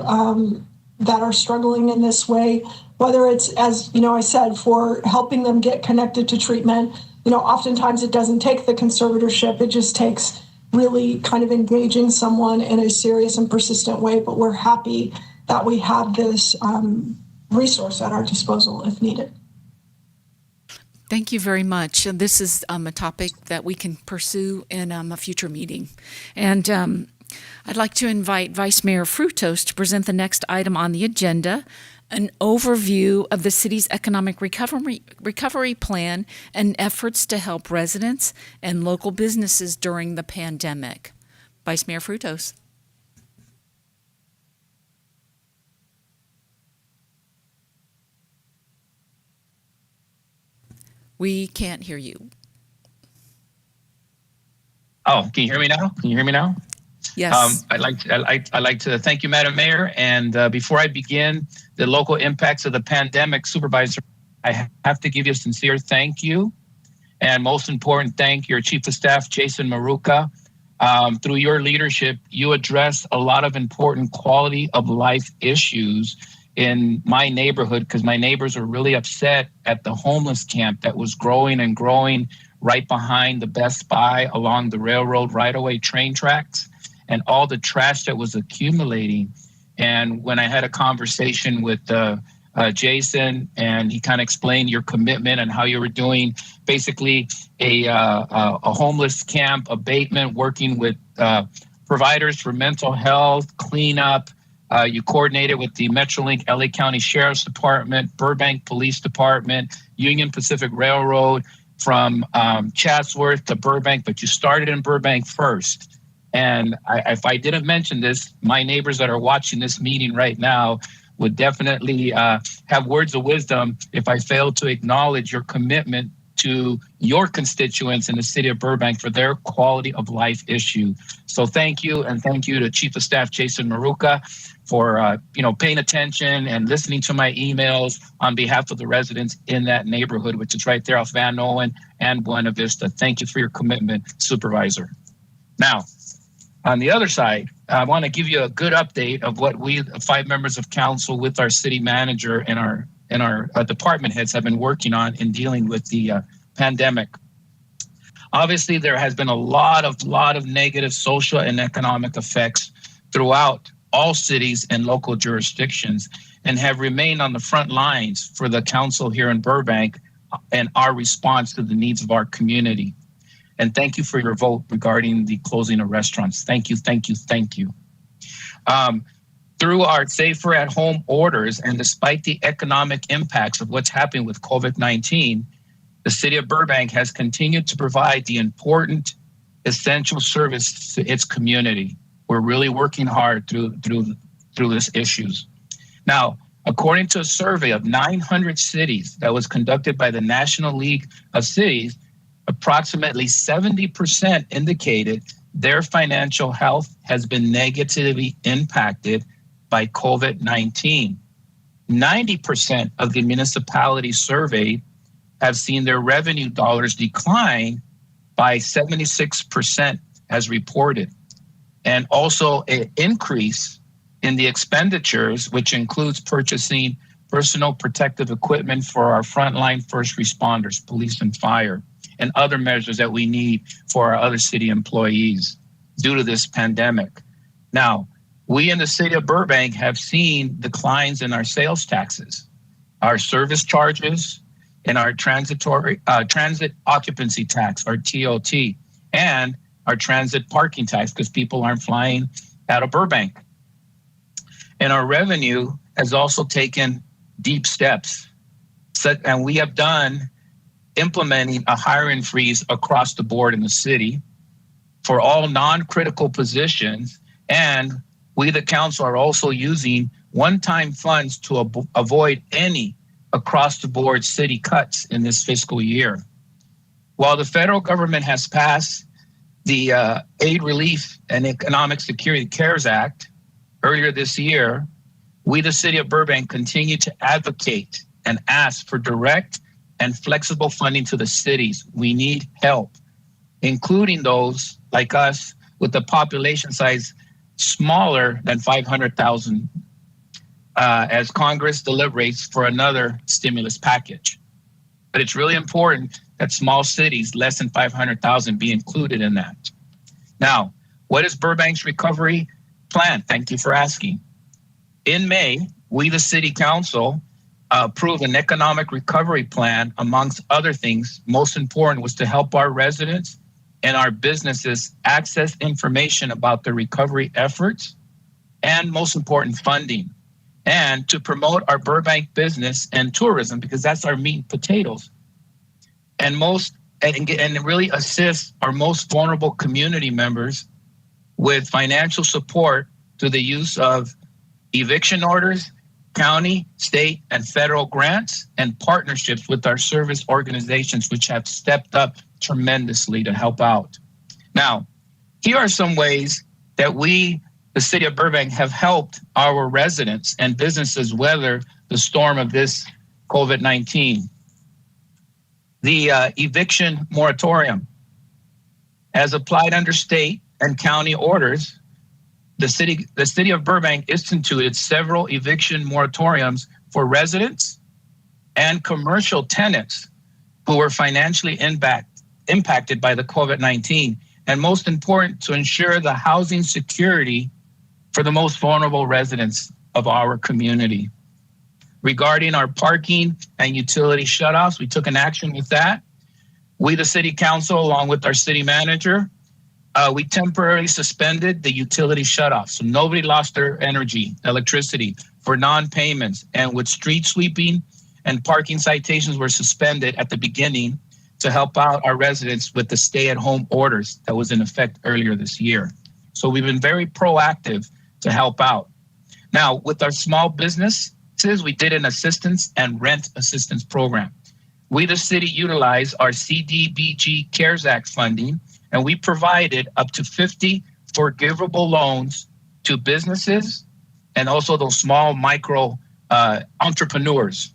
that are struggling in this way, whether it's, as I said, for helping them get connected to treatment. Oftentimes it doesn't take the conservatorship, it just takes really kind of engaging someone in a serious and persistent way, but we're happy that we have this resource at our disposal if needed. Thank you very much. And this is a topic that we can pursue in a future meeting. And I'd like to invite Vice Mayor Frutos to present the next item on the agenda, an overview of the city's economic recovery plan and efforts to help residents and local businesses during the pandemic. Vice Mayor Frutos. We can't hear you. Oh, can you hear me now? Can you hear me now? Yes. I'd like to thank you, Madam Mayor. And before I begin the local impacts of the pandemic, Supervisor, I have to give you a sincere thank you. And most important, thank your Chief of Staff, Jason Maruca. Through your leadership, you address a lot of important quality of life issues in my neighborhood, because my neighbors are really upset at the homeless camp that was growing and growing right behind the Best Buy along the railroad right-of-way train tracks, and all the trash that was accumulating. And when I had a conversation with Jason, and he kind of explained your commitment and how you were doing basically a homeless camp abatement, working with providers for mental health, cleanup. You coordinated with the Metrolink LA County Sheriff's Department, Burbank Police Department, Union Pacific Railroad, from Chatsworth to Burbank, but you started in Burbank first. And if I didn't mention this, my neighbors that are watching this meeting right now would definitely have words of wisdom if I failed to acknowledge your commitment to your constituents in the city of Burbank for their quality of life issue. So thank you, and thank you to Chief of Staff Jason Maruca for paying attention and listening to my emails on behalf of the residents in that neighborhood, which is right there off Van Noen and Buena Vista. Thank you for your commitment, Supervisor. Now, on the other side, I want to give you a good update of what we, 5 members of council, with our city manager and our department heads have been working on in dealing with the pandemic. Obviously, there has been a lot of negative social and economic effects throughout all cities and local jurisdictions, and have remained on the front lines for the council here in Burbank and our response to the needs of our community. And thank you for your vote regarding the closing of restaurants. Thank you, thank you, thank you. Through our safer at home orders, and despite the economic impacts of what's happening with COVID-19, the city of Burbank has continued to provide the important essential service to its community. We're really working hard through these issues. Now, according to a survey of 900 cities that was conducted by the National League of Cities, approximately 70% indicated their financial health has been negatively impacted by COVID-19. 90% of the municipalities surveyed have seen their revenue dollars decline by 76% as reported, and also an increase in the expenditures, which includes purchasing personal protective equipment for our frontline first responders, police and fire, and other measures that we need for our other city employees due to this pandemic. Now, we in the city of Burbank have seen declines in our sales taxes, our service charges, and our transit occupancy tax, our TOT, and our transit parking tax because people aren't flying out of Burbank. And our revenue has also taken deep steps. And we have done implementing a hiring freeze across the board in the city for all non-critical positions. And we, the council, are also using one-time funds to avoid any across-the-board city cuts in this fiscal year. While the federal government has passed the Aid Relief and Economic Security CARES Act earlier this year, we, the city of Burbank, continue to advocate and ask for direct and flexible funding to the cities. We need help, including those like us with the population size smaller than 500,000 as Congress deliberates for another stimulus package. But it's really important that small cities less than 500,000 be included in that. Now, what is Burbank's recovery plan? Thank you for asking. In May, we, the city council, approved an economic recovery plan. Amongst other things, most important was to help our residents and our businesses access information about the recovery efforts and, most important, funding, and to promote our Burbank business and tourism, because that's our meat and potatoes, and really assist our most vulnerable community members with financial support through the use of eviction orders, county, state, and federal grants, and partnerships with our service organizations, which have stepped up tremendously to help out. Now, here are some ways that we, the city of Burbank, have helped our residents and businesses weather the storm of this COVID-19. The eviction moratorium, as applied under state and county orders, the city of Burbank instituted several eviction moratoriums for residents and commercial tenants who were financially impacted by the COVID-19, and most important, to ensure the housing security for the most vulnerable residents of our community. Regarding our parking and utility shutoffs, we took an action with that. We, the city council, along with our city manager, we temporarily suspended the utility shutoffs. So nobody lost their electricity for non-payments, and with street sweeping and parking citations were suspended at the beginning to help out our residents with the stay-at-home orders that was in effect earlier this year. So we've been very proactive to help out. Now, with our small businesses, we did an assistance and rent assistance program. We, the city, utilized our CDBG CARES Act funding, and we provided up to 50 forgivable loans to businesses and also those small micro entrepreneurs,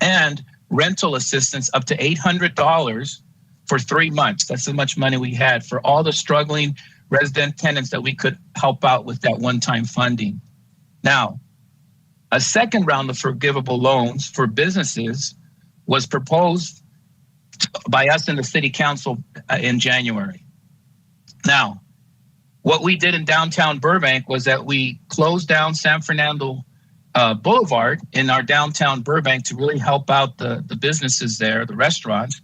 and rental assistance up to $800 for 3 months. That's how much money we had for all the struggling resident tenants that we could help out with that one-time funding. Now, a second round of forgivable loans for businesses was proposed by us in the city council in January. Now, what we did in downtown Burbank was that we closed down San Fernando Boulevard in our downtown Burbank to really help out the businesses there, the restaurants.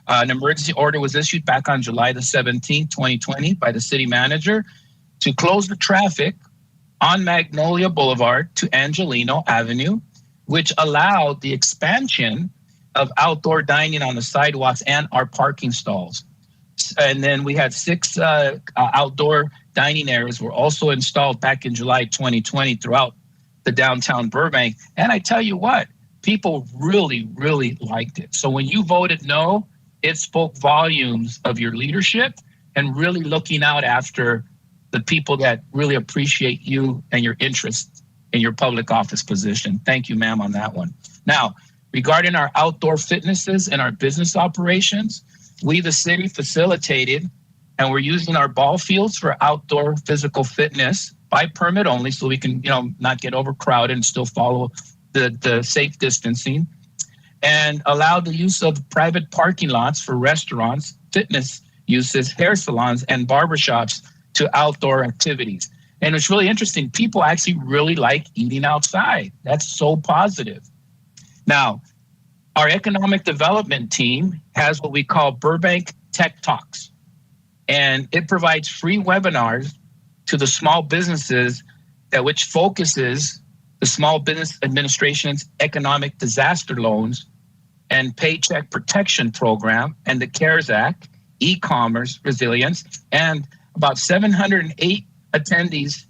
An emergency order was issued back on July the 17th, 2020 by the city manager to close the traffic on Magnolia Boulevard to Angelino Avenue, which allowed the expansion of outdoor dining on the sidewalks and our parking stalls. And then we had 6 outdoor dining areas were also installed back in July 2020 throughout the downtown Burbank. And I tell you what, people really, really liked it. So when you voted no, it spoke volumes of your leadership and really looking out after the people that really appreciate you and your interest in your public office position. Thank you, ma'am, on that one. Now, regarding our outdoor fitnesses and our business operations, we, the city, facilitated, and we're using our ball fields for outdoor physical fitness by permit only, so we can, not get overcrowded and still follow the safe distancing, and allow the use of private parking lots for restaurants, fitness uses, hair salons, and barbershops to outdoor activities. And it's really interesting. People actually really like eating outside. That's so positive. Now, our economic development team has what we call Burbank Tech Talks, and it provides free webinars to the small businesses which focuses the Small Business Administration's economic disaster loans and Paycheck Protection Program and the CARES Act, e-commerce resilience, and about 708 attendees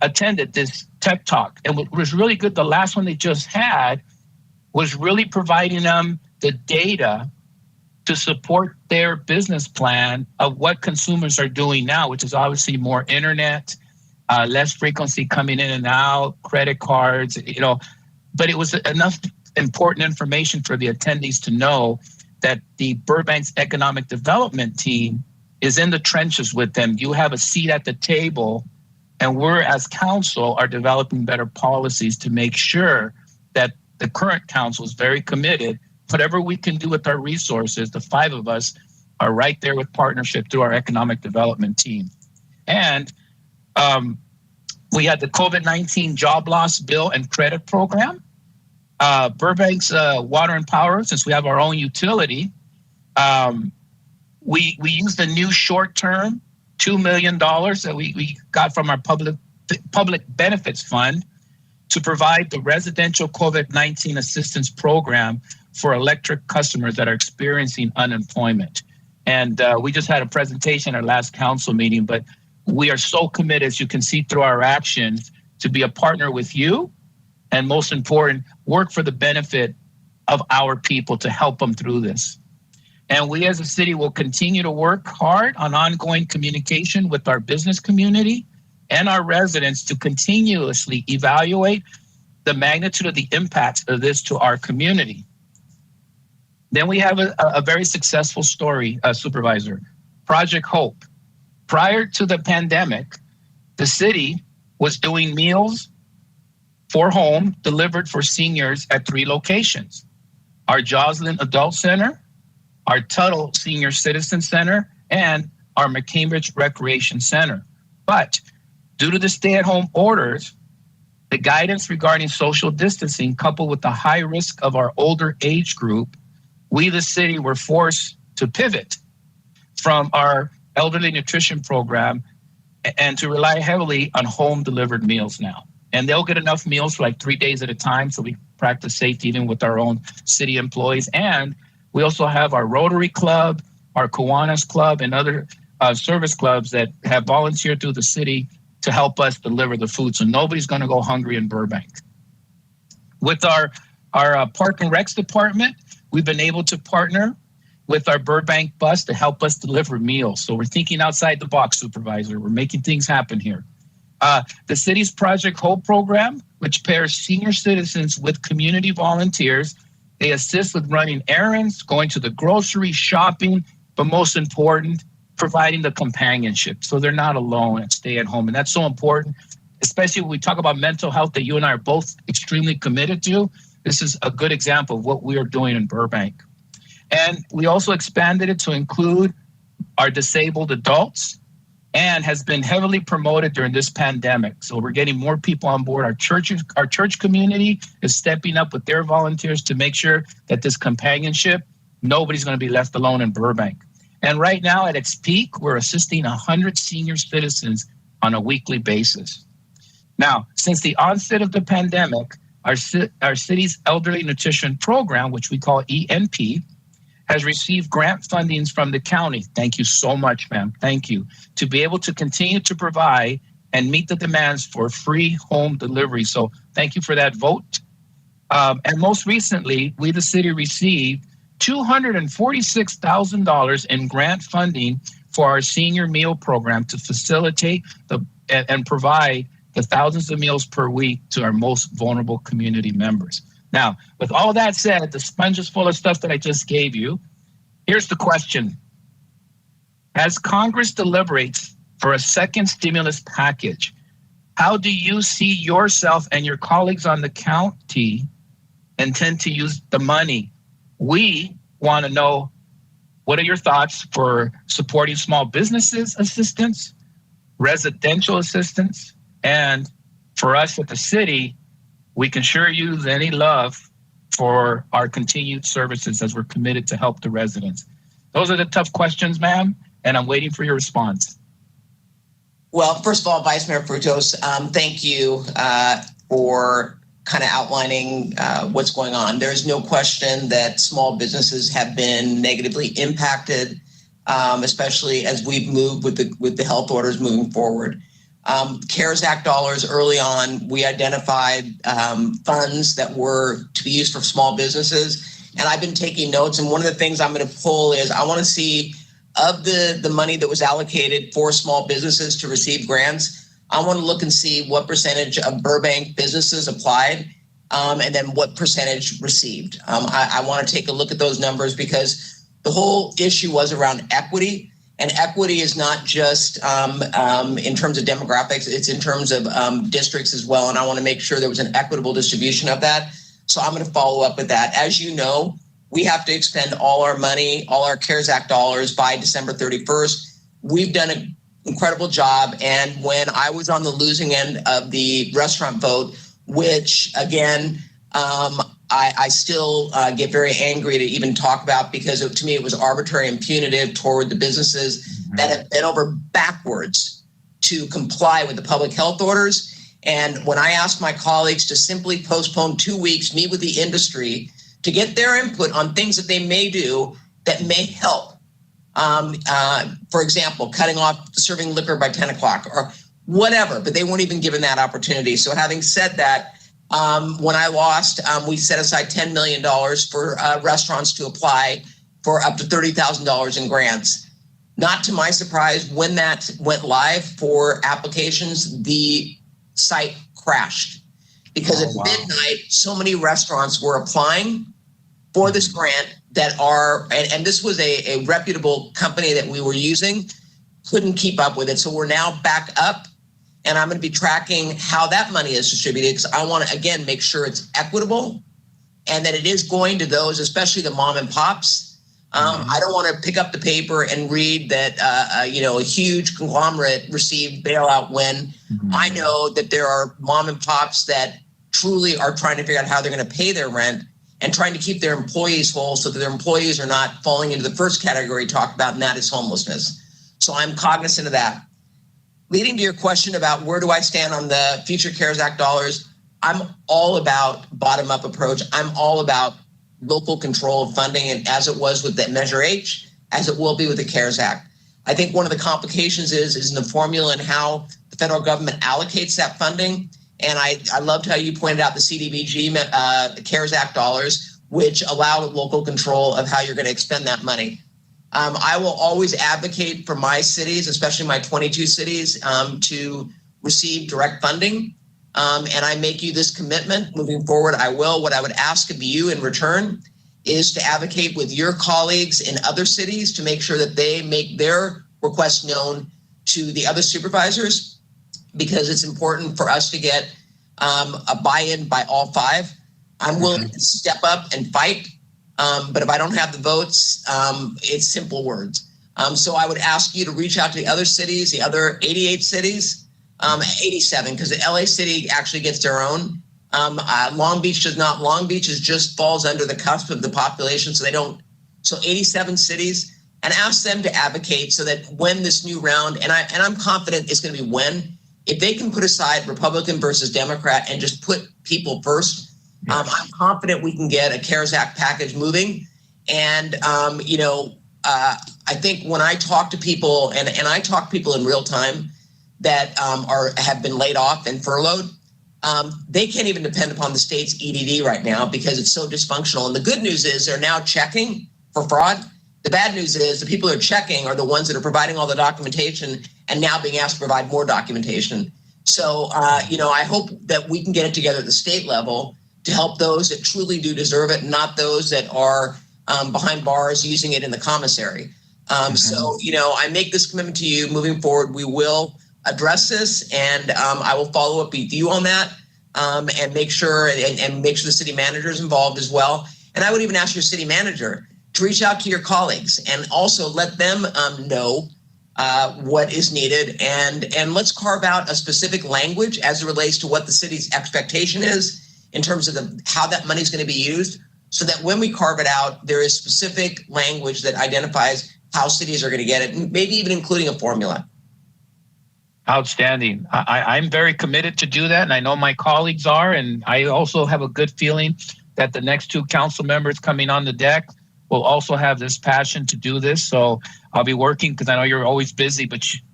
attended this Tech Talk. And what was really good, the last one they just had, was really providing them the data to support their business plan of what consumers are doing now, which is obviously more internet, less frequency coming in and out, credit cards, but it was enough important information for the attendees to know that the Burbank's economic development team is in the trenches with them. You have a seat at the table, and we're, as council, are developing better policies to make sure that the current council is very committed. Whatever we can do with our resources, the 5 of us are right there with partnership through our economic development team. And we had the COVID-19 job loss bill and credit program. Burbank's Water and Power, since we have our own utility, we used the new short-term $2 million that we got from our public benefits fund to provide the residential COVID-19 assistance program for electric customers that are experiencing unemployment. And we just had a presentation at our last council meeting, but we are so committed, as you can see through our actions, to be a partner with you, and most important, work for the benefit of our people to help them through this. And we as a city will continue to work hard on ongoing communication with our business community and our residents to continuously evaluate the magnitude of the impacts of this to our community. Then we have a very successful story, Supervisor, Project Hope. Prior to the pandemic, the city was doing meals for home delivered for seniors at 3 locations: our Joslyn Adult Center, our Tuttle Senior Citizen Center, and our McCambridge Recreation Center. But due to the stay-at-home orders, the guidance regarding social distancing, coupled with the high risk of our older age group, we, the city, were forced to pivot from our elderly nutrition program and to rely heavily on home-delivered meals now. And they'll get enough meals for like 3 days at a time, so we practice safety even with our own city employees. And we also have our Rotary Club, our Kiwanis Club, and other service clubs that have volunteered through the city to help us deliver the food. So nobody's going to go hungry in Burbank. With our Park and Recs department, we've been able to partner with our Burbank bus to help us deliver meals. So we're thinking outside the box, Supervisor. We're making things happen here. The city's Project Hope program, which pairs senior citizens with community volunteers. They assist with running errands, going to the grocery, shopping, but most important, providing the companionship. So they're not alone and stay at home. And that's so important, especially when we talk about mental health that you and I are both extremely committed to. This is a good example of what we are doing in Burbank. And we also expanded it to include our disabled adults, and has been heavily promoted during this pandemic. So we're getting more people on board. Our church community is stepping up with their volunteers to make sure that this companionship, nobody's going to be left alone in Burbank. And right now at its peak, we're assisting 100 senior citizens on a weekly basis. Now, since the onset of the pandemic, our city's elderly nutrition program, which we call ENP, has received grant fundings from the county. Thank you so much, ma'am. Thank you. To be able to continue to provide and meet the demands for free home delivery. So thank you for that vote. And most recently, we, the city, received $246,000 in grant funding for our senior meal program to facilitate and provide the thousands of meals per week to our most vulnerable community members. Now, with all that said, the sponge is full of stuff that I just gave you. Here's the question. As Congress deliberates for a second stimulus package, how do you see yourself and your colleagues on the county intend to use the money? We want to know, what are your thoughts for supporting small businesses assistance, residential assistance, and for us at the city, we can sure use any love for our continued services as we're committed to help the residents. Those are the tough questions, ma'am, and I'm waiting for your response. Well, first of all, Vice Mayor Frutos, thank you for kind of outlining what's going on. There's no question that small businesses have been negatively impacted, especially as we've moved with the health orders moving forward. CARES Act dollars early on, we identified funds that were to be used for small businesses. And I've been taking notes. And one of the things I'm going to pull is I want to see of the money that was allocated for small businesses to receive grants. I want to look and see what percentage of Burbank businesses applied and then what percentage received. I want to take a look at those numbers because the whole issue was around equity. And equity is not just in terms of demographics, it's in terms of districts as well. And I want to make sure there was an equitable distribution of that. So I'm going to follow up with that. As you know, we have to expend all our money, all our CARES Act dollars by December 31st. We've done an incredible job. And when I was on the losing end of the restaurant vote, which again, I still get very angry to even talk about because to me it was arbitrary and punitive toward the businesses that have bent over backwards to comply with the public health orders. And when I asked my colleagues to simply postpone 2 weeks, meet with the industry to get their input on things that they may do that may help. For example, cutting off serving liquor by 10 o'clock or whatever, but they weren't even given that opportunity. So having said that, when I lost, we set aside $10 million for restaurants to apply for up to $30,000 in grants. Not to my surprise, when that went live for applications, the site crashed because at midnight, so many restaurants were applying for this grant that are, and this was a reputable company that we were using, couldn't keep up with it. So we're now back up. And I'm going to be tracking how that money is distributed because I want to, again, make sure it's equitable and that it is going to those, especially the mom and pops. I don't want to pick up the paper and read that, a huge conglomerate received bailout when I know that there are mom and pops that truly are trying to figure out how they're going to pay their rent and trying to keep their employees whole so that their employees are not falling into the first category talked about, and that is homelessness. So I'm cognizant of that. Leading to your question about where do I stand on the future CARES Act dollars, I'm all about bottom-up approach. I'm all about local control of funding, and as it was with the Measure H, as it will be with the CARES Act. I think one of the complications is in the formula and how the federal government allocates that funding. And I loved how you pointed out the CDBG, the CARES Act dollars, which allow local control of how you're going to expend that money. I will always advocate for my cities, especially my 22 cities, to receive direct funding. And I make you this commitment moving forward. I will. What I would ask of you in return is to advocate with your colleagues in other cities to make sure that they make their requests known to the other supervisors, because it's important for us to get a buy-in by all five. I'm willing to step up and fight. But if I don't have the votes, it's simple words. So I would ask you to reach out to the other cities, the other 88 cities, 87, because the LA City actually gets their own. Long Beach does not. Long Beach just falls under the cusp of the population, so they don't. So 87 cities, and ask them to advocate so that when this new round, and I'm confident it's going to be when if they can put aside Republican versus Democrat and just put people first, I'm confident we can get a CARES Act package moving. And, I think when I talk to people, and I talk to people in real time that have been laid off and furloughed, they can't even depend upon the state's EDD right now because it's so dysfunctional. And the good news is they're now checking for fraud. The bad news is the people who are checking are the ones that are providing all the documentation and now being asked to provide more documentation. So, I hope that we can get it together at the state level to help those that truly do deserve it, not those that are behind bars using it in the commissary. So, I make this commitment to you moving forward. We will address this, and I will follow up with you on that and make sure the city manager is involved as well. And I would even ask your city manager to reach out to your colleagues and also let them know what is needed. And let's carve out a specific language as it relates to what the city's expectation is in terms of how that money is going to be used, so that when we carve it out, there is specific language that identifies how cities are going to get it, and maybe even including a formula. Outstanding. I'm very committed to do that, and I know my colleagues are, and I also have a good feeling that the next two council members coming on the deck will also have this passion to do this. So I'll be working, because I know you're always busy,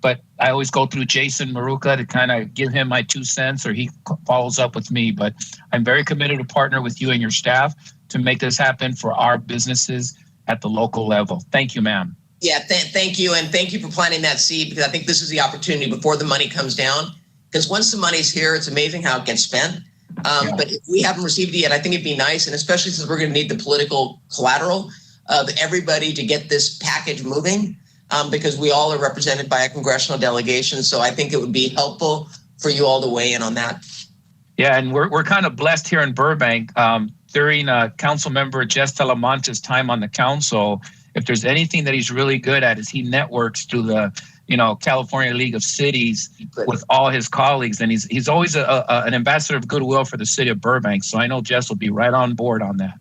but I always go through Jason Maruca to kind of give him my 2 cents, or he follows up with me. But I'm very committed to partner with you and your staff to make this happen for our businesses at the local level. Thank you, ma'am. Yeah, thank you. And thank you for planting that seed, because I think this is the opportunity before the money comes down. Because once the money's here, it's amazing how it gets spent. But if we haven't received it yet, I think it'd be nice, and especially since we're going to need the political collateral of everybody to get this package moving, because we all are represented by a congressional delegation. So I think it would be helpful for you all to weigh in on that. Yeah, and we're kind of blessed here in Burbank. During Council Member Jess Talamante's time on the council, if there's anything that he's really good at, is he networks through the California League of Cities with all his colleagues, and he's always an ambassador of goodwill for the city of Burbank. So I know Jess will be right on board on that.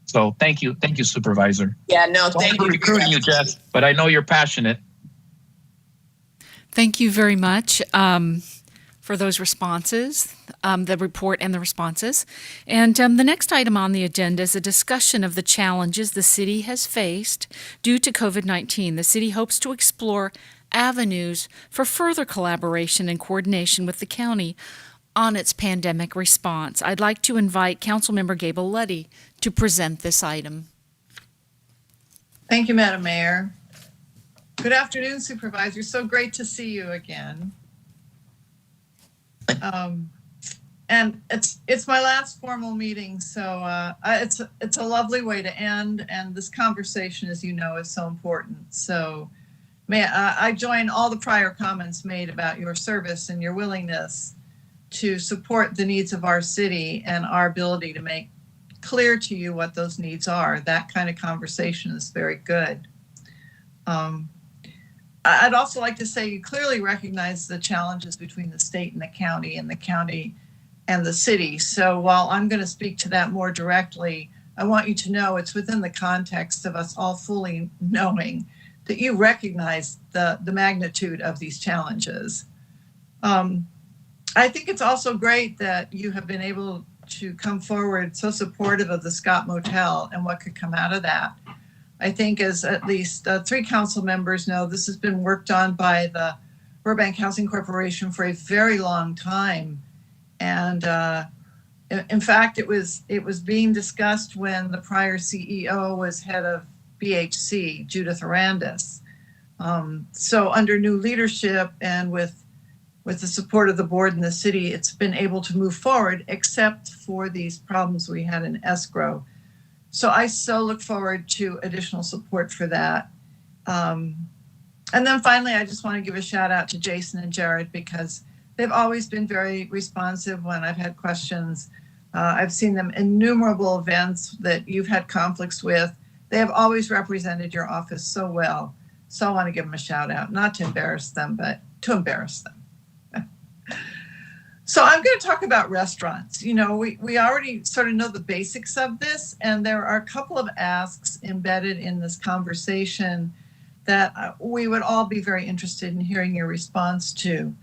So thank you, Supervisor. Yeah, no, thank you. Recruiting you, Jess, but I know you're passionate. Thank you very much for those responses, the report and the responses. And the next item on the agenda is a discussion of the challenges the city has faced due to COVID-19. The city hopes to explore avenues for further collaboration and coordination with the county on its pandemic response. I'd like to invite Councilmember Gable Luddy to present this item. Thank you, Madam Mayor. Good afternoon, Supervisors. So great to see you again. And it's my last formal meeting, so it's a lovely way to end. And this conversation, as you know, is so important. So I join all the prior comments made about your service and your willingness to support the needs of our city and our ability to make clear to you what those needs are. That kind of conversation is very good. I'd also like to say you clearly recognize the challenges between the state and the county and the city. So while I'm going to speak to that more directly, I want you to know it's within the context of us all fully knowing that you recognize the magnitude of these challenges. I think it's also great that you have been able to come forward so supportive of the Scott Motel and what could come out of that. I think, as at least 3 council members know, this has been worked on by the Burbank Housing Corporation for a very long time. And in fact, it was being discussed when the prior CEO was head of BHC, Judith Arandis. So under new leadership and with the support of the board and the city, it's been able to move forward, except for these problems we had in escrow. So I so look forward to additional support for that. And then finally, I just want to give a shout out to Jason and Jared, because they've always been very responsive when I've had questions. I've seen them in innumerable events that you've had conflicts with. They have always represented your office so well. So I want to give them a shout out, not to embarrass them, but to embarrass them. So I'm going to talk about restaurants. We already sort of know the basics of this, and there are a couple of asks embedded in this conversation that we would all be very interested in hearing your response to.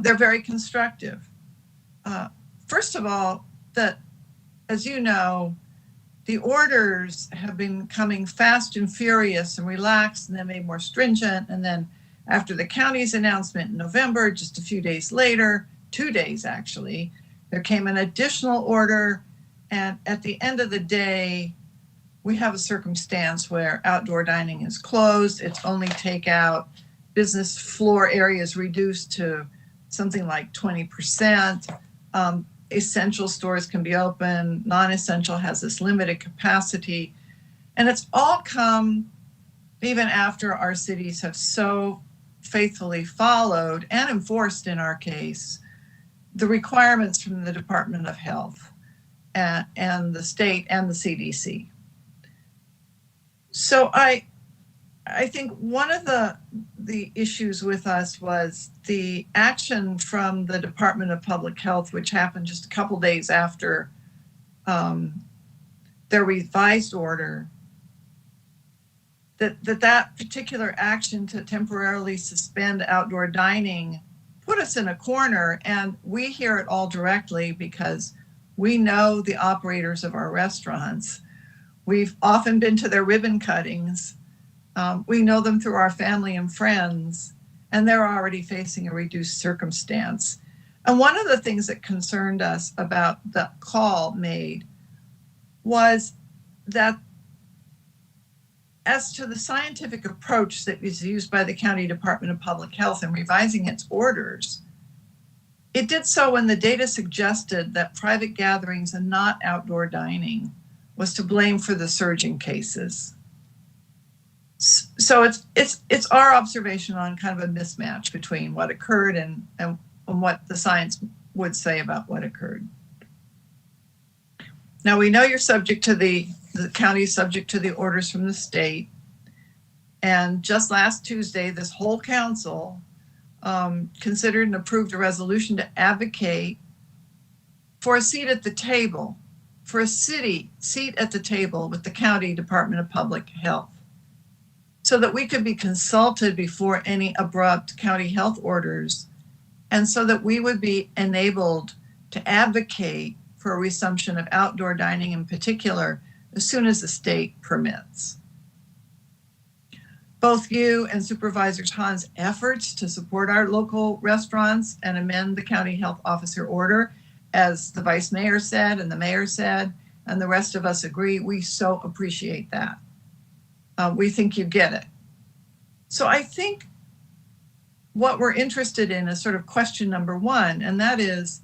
they're very constructive. First of all, that, as you know, the orders have been coming fast and furious and relaxed and then made more stringent. And then after the county's announcement in November, just a few days later, 2 days actually, there came an additional order. And at the end of the day, we have a circumstance where outdoor dining is closed. It's only takeout. Business floor areas reduced to something like 20%. Essential stores can be open. Non-essential has this limited capacity. And it's all come even after our cities have so faithfully followed and enforced, in our case, the requirements from the Department of Health and the state and the CDC. So I think one of the issues with us was the action from the Department of Public Health, which happened just a couple days after their revised order, that particular action to temporarily suspend outdoor dining put us in a corner. And we hear it all directly because we know the operators of our restaurants. We've often been to their ribbon cuttings. We know them through our family and friends, and they're already facing a reduced circumstance. And one of the things that concerned us about the call made was that as to the scientific approach that was used by the County Department of Public Health in revising its orders, it did so when the data suggested that private gatherings and not outdoor dining was to blame for the surge in cases. So it's our observation on kind of a mismatch between what occurred and what the science would say about what occurred. Now, we know you're subject to the county is subject to the orders from the state. And just last Tuesday, this whole council considered and approved a resolution to advocate for a seat at the table, for a city seat at the table with the County Department of Public Health, so that we could be consulted before any abrupt county health orders, and so that we would be enabled to advocate for a resumption of outdoor dining in particular as soon as the state permits. Both you and Supervisor Hahn's efforts to support our local restaurants and amend the county health officer order, as the vice mayor said and the mayor said, and the rest of us agree, we so appreciate that. We think you get it. So I think what we're interested in is sort of question number one, and that is,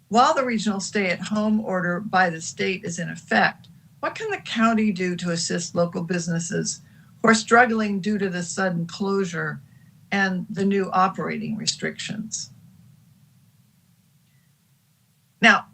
while the regional stay-at-home order by the state is in effect, what can the county do to assist local businesses who are struggling due to the sudden closure and the new operating restrictions? Now,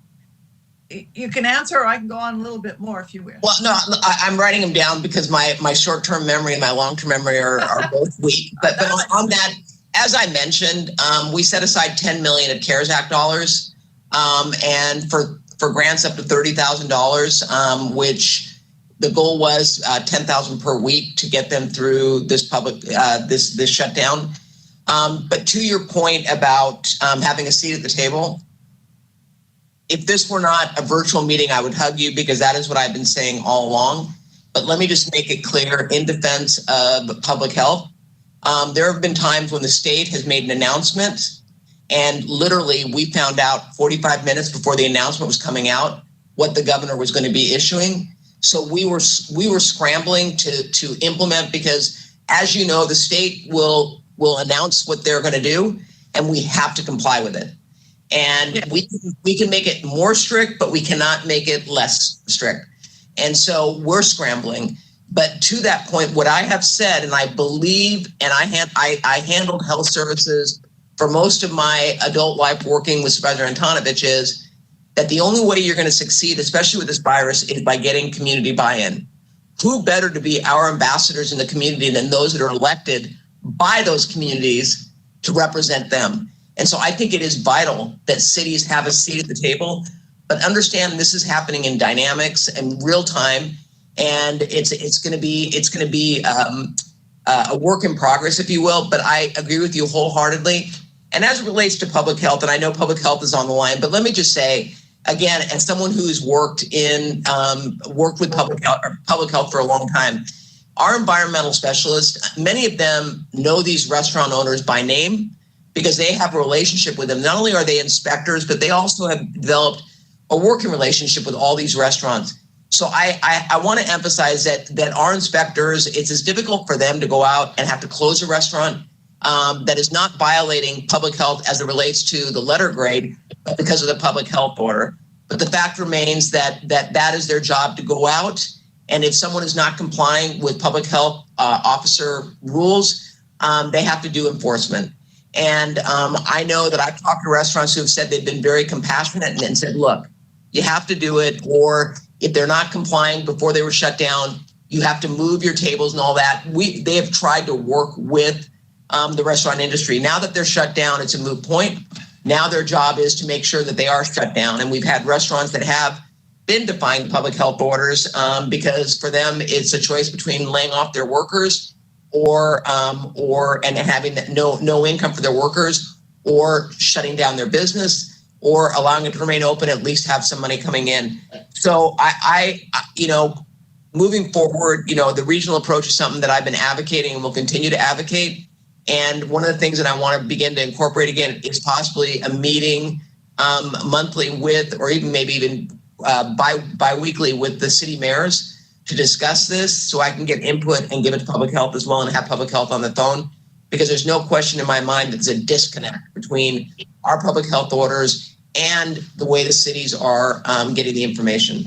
you can answer, or I can go on a little bit more if you wish. Well, no, I'm writing them down because my short-term memory and my long-term memory are both weak. But on that, as I mentioned, we set aside $10 million of CARES Act dollars, and for grants up to $30,000, which the goal was $10,000 per week to get them through this this shutdown. But to your point about having a seat at the table, if this were not a virtual meeting, I would hug you because that is what I've been saying all along. But let me just make it clear in defense of public health. There have been times when the state has made an announcement and literally we found out 45 minutes before the announcement was coming out what the governor was going to be issuing. So we were scrambling to implement because, as you know, the state will announce what they're going to do and we have to comply with it. And we can make it more strict, but we cannot make it less strict. And so we're scrambling. But to that point, what I have said, and I believe, and I handled health services for most of my adult life working with Supervisor Antonovich, is that the only way you're going to succeed, especially with this virus, is by getting community buy-in. Who better to be our ambassadors in the community than those that are elected by those communities to represent them? And so I think it is vital that cities have a seat at the table, but understand this is happening in dynamics and real time, and it's going to be a work in progress, if you will. But I agree with you wholeheartedly. And as it relates to public health, and I know public health is on the line, but let me just say, again, as someone who's worked with public health for a long time, our environmental specialists, many of them know these restaurant owners by name because they have a relationship with them. Not only are they inspectors, but they also have developed a working relationship with all these restaurants. So I want to emphasize that our inspectors, it's as difficult for them to go out and have to close a restaurant that is not violating public health as it relates to the letter grade, but because of the public health order. But the fact remains that is their job to go out. And if someone is not complying with public health officer rules, they have to do enforcement. And I know that I've talked to restaurants who have said they've been very compassionate and said, look, you have to do it. Or if they're not complying before they were shut down, you have to move your tables and all that. They have tried to work with the restaurant industry. Now that they're shut down, it's a moot point. Now their job is to make sure that they are shut down. And we've had restaurants that have been defying public health orders because for them, it's a choice between laying off their workers or having no income for their workers, or shutting down their business, or allowing it to remain open, at least have some money coming in. So I moving forward, the regional approach is something that I've been advocating and will continue to advocate. And one of the things that I want to begin to incorporate again is possibly a meeting monthly with, or maybe even bi-weekly with the city mayors to discuss this, so I can get input and give it to public health as well and have public health on the phone, because there's no question in my mind that there's a disconnect between our public health orders and the way the cities are getting the information.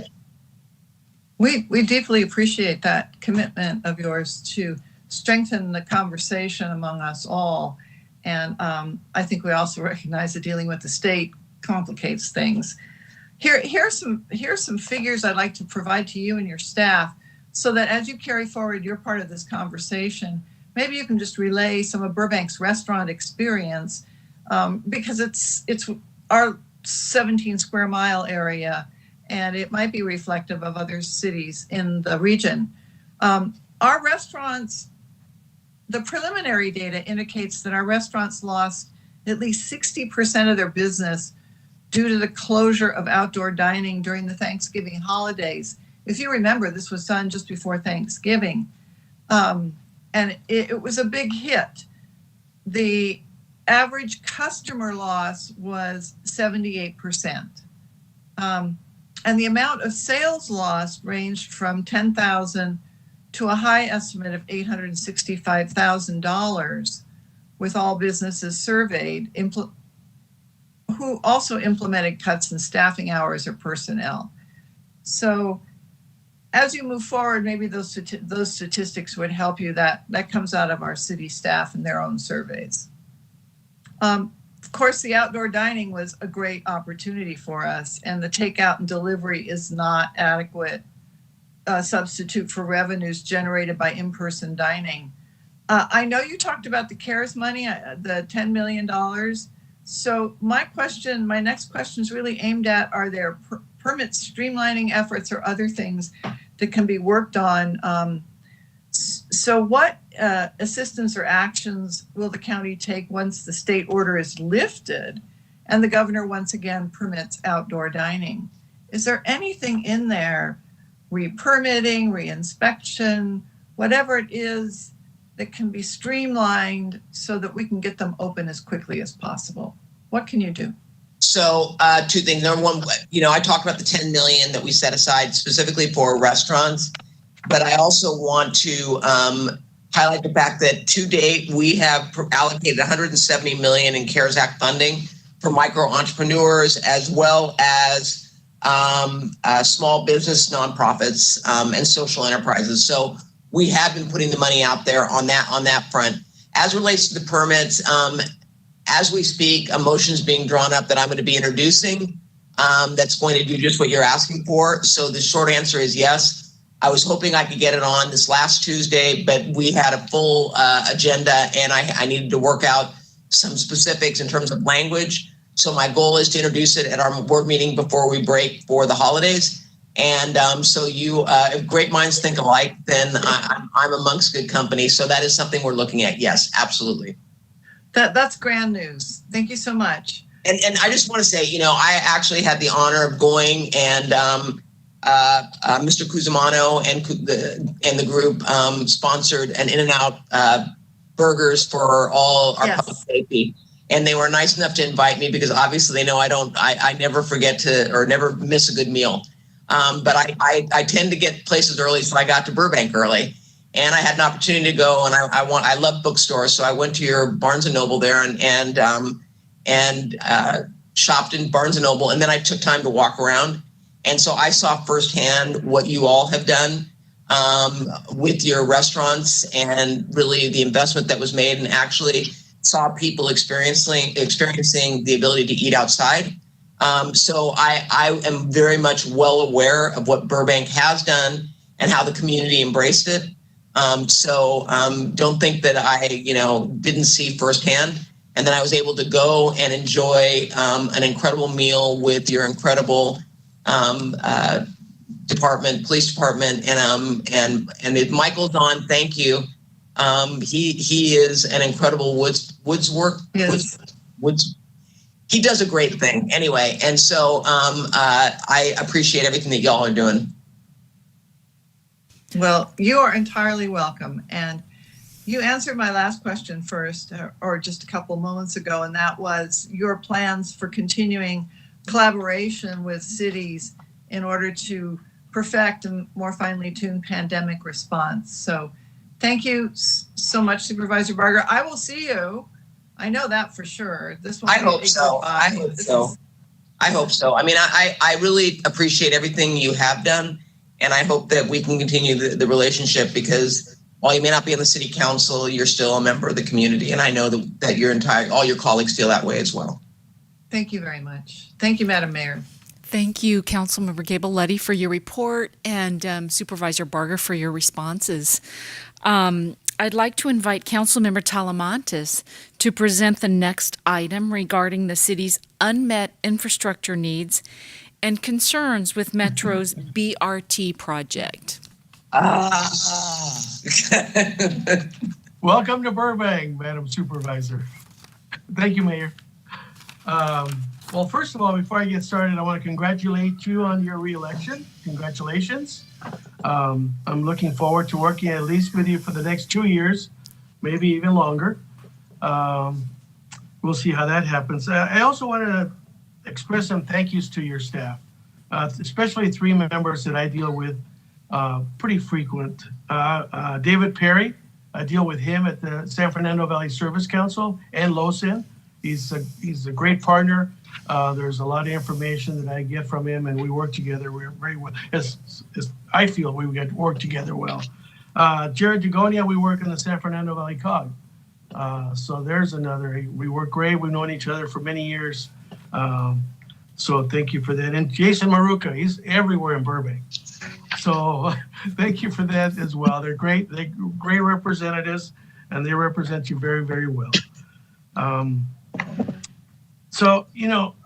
We deeply appreciate that commitment of yours to strengthen the conversation among us all. And I think we also recognize that dealing with the state complicates things. Here's some figures I'd like to provide to you and your staff, so that as you carry forward your part of this conversation, maybe you can just relay some of Burbank's restaurant experience, because it's our 17 square mile area, and it might be reflective of other cities in the region. Our restaurants, the preliminary data indicates that our restaurants lost at least 60% of their business due to the closure of outdoor dining during the Thanksgiving holidays. If you remember, this was done just before Thanksgiving, and it was a big hit. The average customer loss was 78%. And the amount of sales lost ranged from $10,000 to a high estimate of $865,000, with all businesses surveyed, who also implemented cuts in staffing hours or personnel. So as you move forward, maybe those statistics would help you. That comes out of our city staff and their own surveys. Of course, the outdoor dining was a great opportunity for us, and the takeout and delivery is not adequate substitute for revenues generated by in-person dining. I know you talked about the CARES money, the $10 million. So my next question is really aimed at, are there permit streamlining efforts or other things that can be worked on? So what assistance or actions will the county take once the state order is lifted and the governor once again permits outdoor dining? Is there anything in there, re-permitting, re-inspection, whatever it is, that can be streamlined so that we can get them open as quickly as possible? What can you do? So two things. Number one, I talked about the $10 million that we set aside specifically for restaurants, but I also want to highlight the fact that to date, we have allocated $170 million in CARES Act funding for micro entrepreneurs, as well as small business nonprofits and social enterprises. So we have been putting the money out there on that front. As relates to the permits, as we speak, a motion is being drawn up that I'm going to be introducing that's going to do just what you're asking for. So the short answer is yes. I was hoping I could get it on this last Tuesday, but we had a full agenda, and I needed to work out some specifics in terms of language. So my goal is to introduce it at our board meeting before we break for the holidays. And so if great minds think alike, then I'm amongst good company. So that is something we're looking at. Yes, absolutely. That's grand news. Thank you so much. And I just want to say, I actually had the honor of going and Mr. Cusimano and the group sponsored an In-N-Out burgers for all our public safety. And they were nice enough to invite me because obviously they know I never forget to or never miss a good meal. But I tend to get places early, so I got to Burbank early. And I had an opportunity to go, and I love bookstores, so I went to your Barnes and Noble there and shopped in Barnes and Noble, and then I took time to walk around, and so I saw firsthand what you all have done with your restaurants, and really the investment that was made, and actually saw people experiencing the ability to eat outside. So I am very much well aware of what Burbank has done and how the community embraced it. So don't think that I, didn't see firsthand. And then I was able to go and enjoy an incredible meal with your incredible police department, and if Michael's on, thank you. He is an incredible woods. He does a great thing anyway, and so I appreciate everything that y'all are doing. Well, you are entirely welcome. And you answered my last question first, or just a couple moments ago, and that was your plans for continuing collaboration with cities in order to perfect and more finely tuned pandemic response. So thank you so much, Supervisor Barger. I will see you. I know that for sure. I hope so. I hope so. I mean, I really appreciate everything you have done. And I hope that we can continue the relationship, because while you may not be on the city council, you're still a member of the community. And I know that all your colleagues feel that way as well. Thank you very much. Thank you, Madam Mayor. Thank you, Councilmember Gabel-Luddy, for your report, and Supervisor Barger for your responses. I'd like to invite Councilmember Talamantes to present the next item regarding the city's unmet infrastructure needs and concerns with Metro's BRT project. Welcome to Burbank, Madam Supervisor. Thank you, Mayor. Well, first of all, before I get started, I want to congratulate you on your reelection. Congratulations. I'm looking forward to working at least with you for the next 2 years, maybe even longer. We'll see how that happens. I also want to express some thank yous to your staff, especially 3 members that I deal with pretty frequent. David Perry, I deal with him at the San Fernando Valley Service Council and LOSIN. He's a great partner. There's a lot of information that I get from him, and we work together. We're very well. As I feel we get work together well. Jared Jagonia, we work in the San Fernando Valley COG. So there's another. We work great. We've known each other for many years. So thank you for that. And Jason Maruca, he's everywhere in Burbank. So thank you for that as well. They're great. They're great representatives, and they represent you very, very well. So,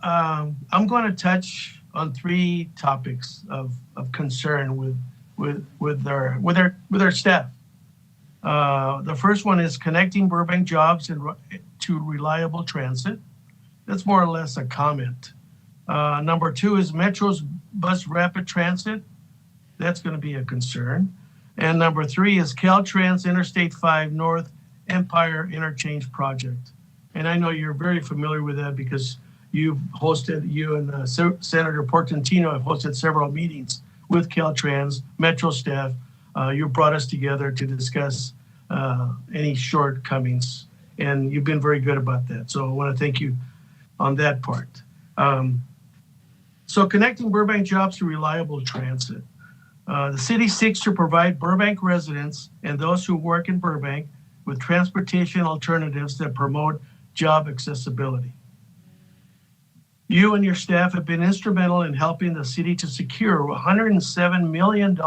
I'm going to touch on 3 topics of concern with our staff. The first one is connecting Burbank jobs to reliable transit. That's more or less a comment. Number 2 is Metro's bus rapid transit. That's going to be a concern. And number 3 is Caltrans Interstate 5 North Empire Interchange Project. And I know you're very familiar with that because you and Senator Portantino have hosted several meetings with Caltrans, Metro staff. You brought us together to discuss any shortcomings, and you've been very good about that. So I want to thank you on that part. So connecting Burbank jobs to reliable transit. The city seeks to provide Burbank residents and those who work in Burbank with transportation alternatives that promote job accessibility. You and your staff have been instrumental in helping the city to secure $107 million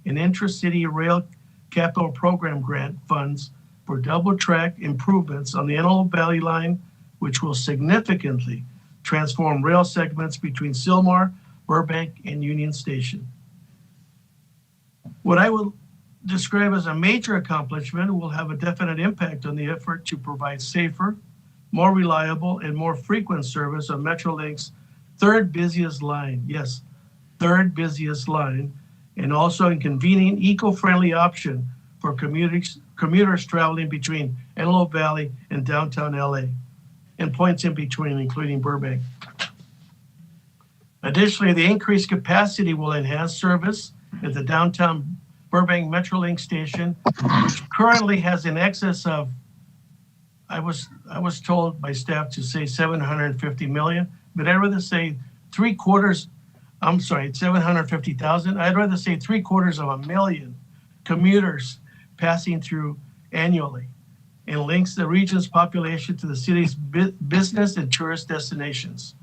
in intra-city rail capital program grant funds for double track improvements on the Antelope Valley line, which will significantly transform rail segments between Sylmar, Burbank, and Union Station. What I would describe as a major accomplishment will have a definite impact on the effort to provide safer, more reliable, and more frequent service of Metrolink's third busiest line. Yes, third busiest line, and also a convenient, eco-friendly option for commuters traveling between Antelope Valley and downtown LA, and points in between, including Burbank. Additionally, the increased capacity will enhance service at the downtown Burbank Metrolink station, which currently has in excess of, I was told by staff to say 750 million, but I'd rather say 750,000. I'd rather say 750,000 commuters passing through annually, and links the region's population to the city's business and tourist destinations.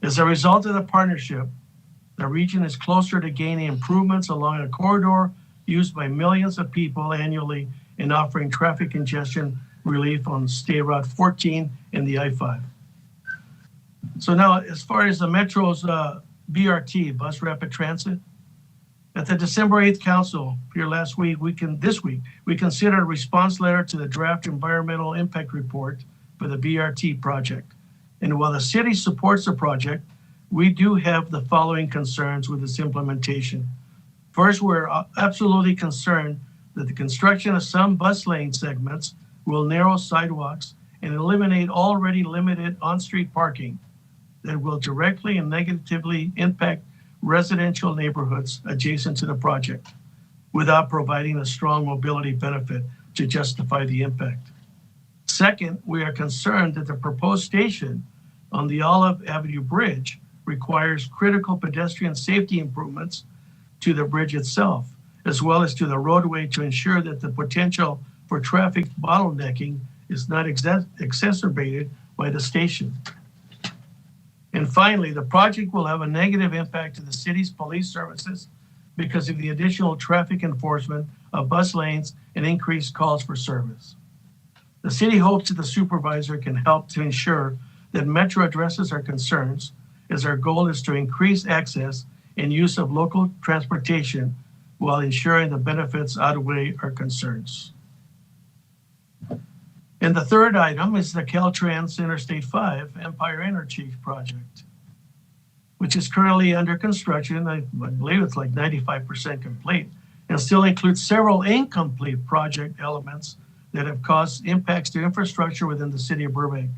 As a result of the partnership, the region is closer to gaining improvements along a corridor used by millions of people annually and offering traffic congestion relief on State Route 14 and the I-5. So now, as far as the Metro's BRT, Bus Rapid Transit, at the December 8th Council here last week, we considered a response letter to the draft environmental impact report for the BRT project. And while the city supports the project, we do have the following concerns with its implementation. First, we're absolutely concerned that the construction of some bus lane segments will narrow sidewalks and eliminate already limited on-street parking that will directly and negatively impact residential neighborhoods adjacent to the project without providing a strong mobility benefit to justify the impact. Second, we are concerned that the proposed station on the Olive Avenue Bridge requires critical pedestrian safety improvements to the bridge itself, as well as to the roadway to ensure that the potential for traffic bottlenecking is not exacerbated by the station. And finally, the project will have a negative impact to the city's police services because of the additional traffic enforcement of bus lanes and increased calls for service. The city hopes that the supervisor can help to ensure that Metro addresses our concerns, as our goal is to increase access and use of local transportation while ensuring the benefits outweigh our concerns. And the third item is the Caltrans Interstate 5 Empire Interchange project, which is currently under construction. I believe it's like 95% complete, and still includes several incomplete project elements that have caused impacts to infrastructure within the city of Burbank.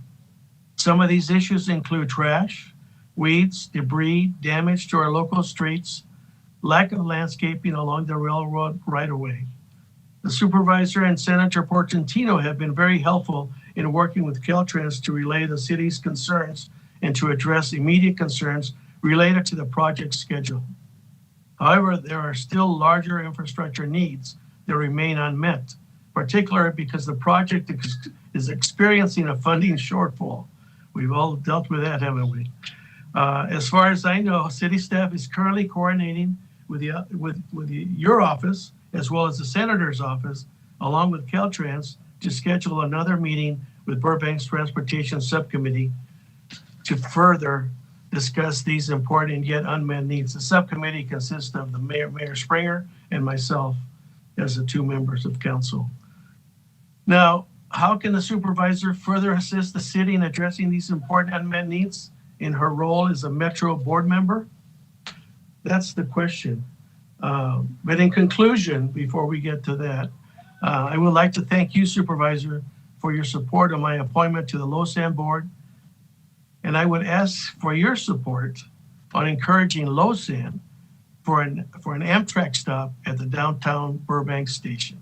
Some of these issues include trash, weeds, debris, damage to our local streets, lack of landscaping along the railroad right-of-way. The supervisor and Senator Portantino have been very helpful in working with Caltrans to relay the city's concerns and to address immediate concerns related to the project schedule. However, there are still larger infrastructure needs that remain unmet, particularly because the project is experiencing a funding shortfall. We've all dealt with that, haven't we? As far as I know, city staff is currently coordinating with your office, as well as the senator's office, along with Caltrans, to schedule another meeting with Burbank's Transportation Subcommittee to further discuss these important yet unmet needs. The subcommittee consists of the Mayor Springer, and myself as the two members of council. Now, how can the supervisor further assist the city in addressing these important unmet needs in her role as a Metro board member? That's the question. But in conclusion, before we get to that, I would like to thank you, Supervisor, for your support on my appointment to the LoSAN board. And I would ask for your support on encouraging LoSAN for an Amtrak stop at the downtown Burbank station.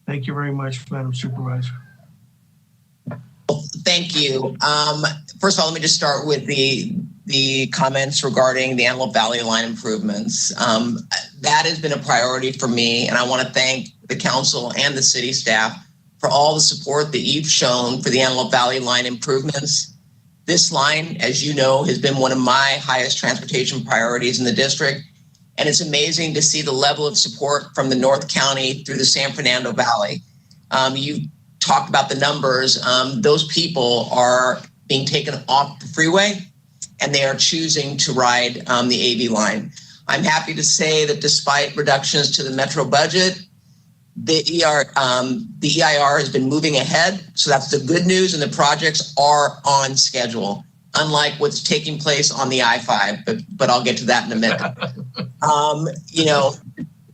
Thank you very much, Madam Supervisor. Thank you. First of all, let me just start with the comments regarding the Antelope Valley line improvements. That has been a priority for me, and I want to thank the council and the city staff for all the support that you've shown for the Antelope Valley line improvements. This line, as you know, has been one of my highest transportation priorities in the district, and it's amazing to see the level of support from the North County through the San Fernando Valley. You talked about the numbers. Those people are being taken off the freeway, and they are choosing to ride the AV line. I'm happy to say that despite reductions to the Metro budget, the EIR has been moving ahead. So that's the good news, and the projects are on schedule, unlike what's taking place on the I-5, but I'll get to that in a minute.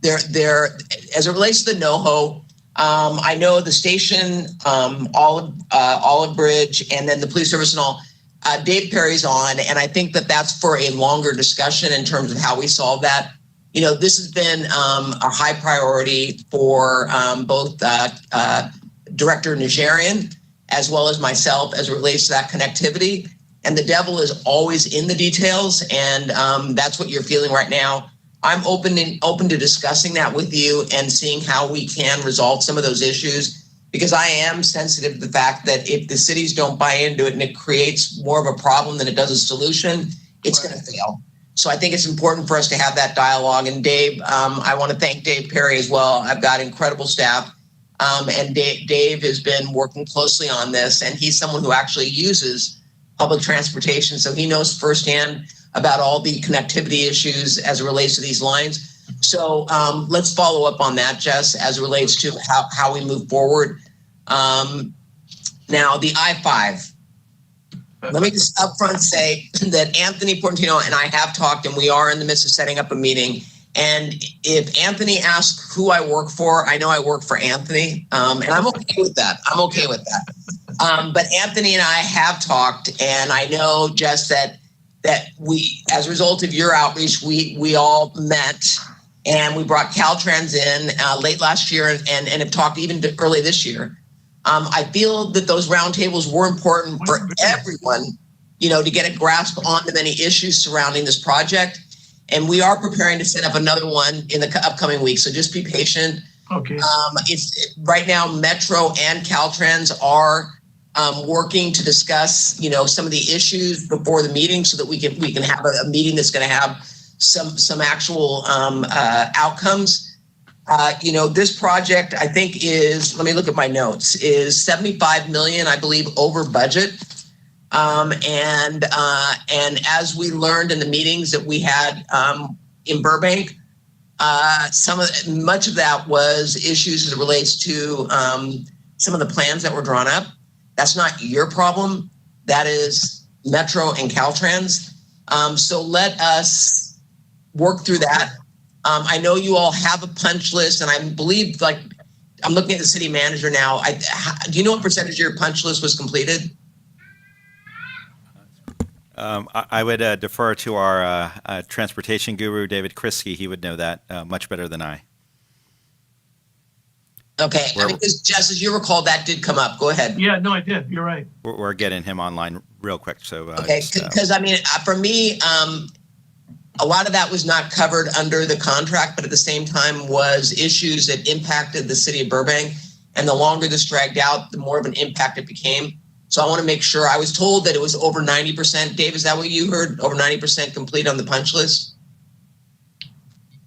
There, as it relates to the NoHo, I know the station, Olive Bridge, and then the police service and all, Dave Perry's on, and I think that that's for a longer discussion in terms of how we solve that. This has been a high priority for both Director Najarian as well as myself as it relates to that connectivity. And the devil is always in the details, and that's what you're feeling right now. I'm open to discussing that with you and seeing how we can resolve some of those issues, because I am sensitive to the fact that if the cities don't buy into it and it creates more of a problem than it does a solution, it's going to fail. So I think it's important for us to have that dialogue. And Dave, I want to thank Dave Perry as well. I've got incredible staff. And Dave has been working closely on this, and he's someone who actually uses public transportation. So he knows firsthand about all the connectivity issues as it relates to these lines. So let's follow up on that, Jess, as it relates to how we move forward. Now, the I-5. Let me just upfront say that Anthony Portantino and I have talked, and we are in the midst of setting up a meeting. And if Anthony asks who I work for, I know I work for Anthony, and I'm okay with that. But Anthony and I have talked, and I know just that we, as a result of your outreach, we all met, and we brought Caltrans in late last year and have talked even early this year. I feel that those roundtables were important for everyone, to get a grasp on the many issues surrounding this project. And we are preparing to set up another one in the upcoming weeks. So just be patient. Okay. It's right now, Metro and Caltrans are working to discuss, some of the issues before the meeting, so that we can have a meeting that's going to have some actual outcomes. This project, I think, is, let me look at my notes, is $75 million, I believe, over budget. And as we learned in the meetings that we had in Burbank, much of that was issues as it relates to some of the plans that were drawn up. That's not your problem. That is Metro and Caltrans. So let us work through that. I know you all have a punch list, and I believe, I'm looking at the city manager now. Do you know what percentage of your punch list was completed? I would defer to our transportation guru, David Kriske. He would know that much better than I. Okay. Because Jess, as you recall, that did come up. Go ahead. Yeah, no, I did. You're right. We're getting him online real quick. So okay, because for me, a lot of that was not covered under the contract, but at the same time was issues that impacted the city of Burbank. And the longer this dragged out, the more of an impact it became. So I want to make sure. I was told that it was over 90%. Dave, is that what you heard? Over 90% complete on the punch list?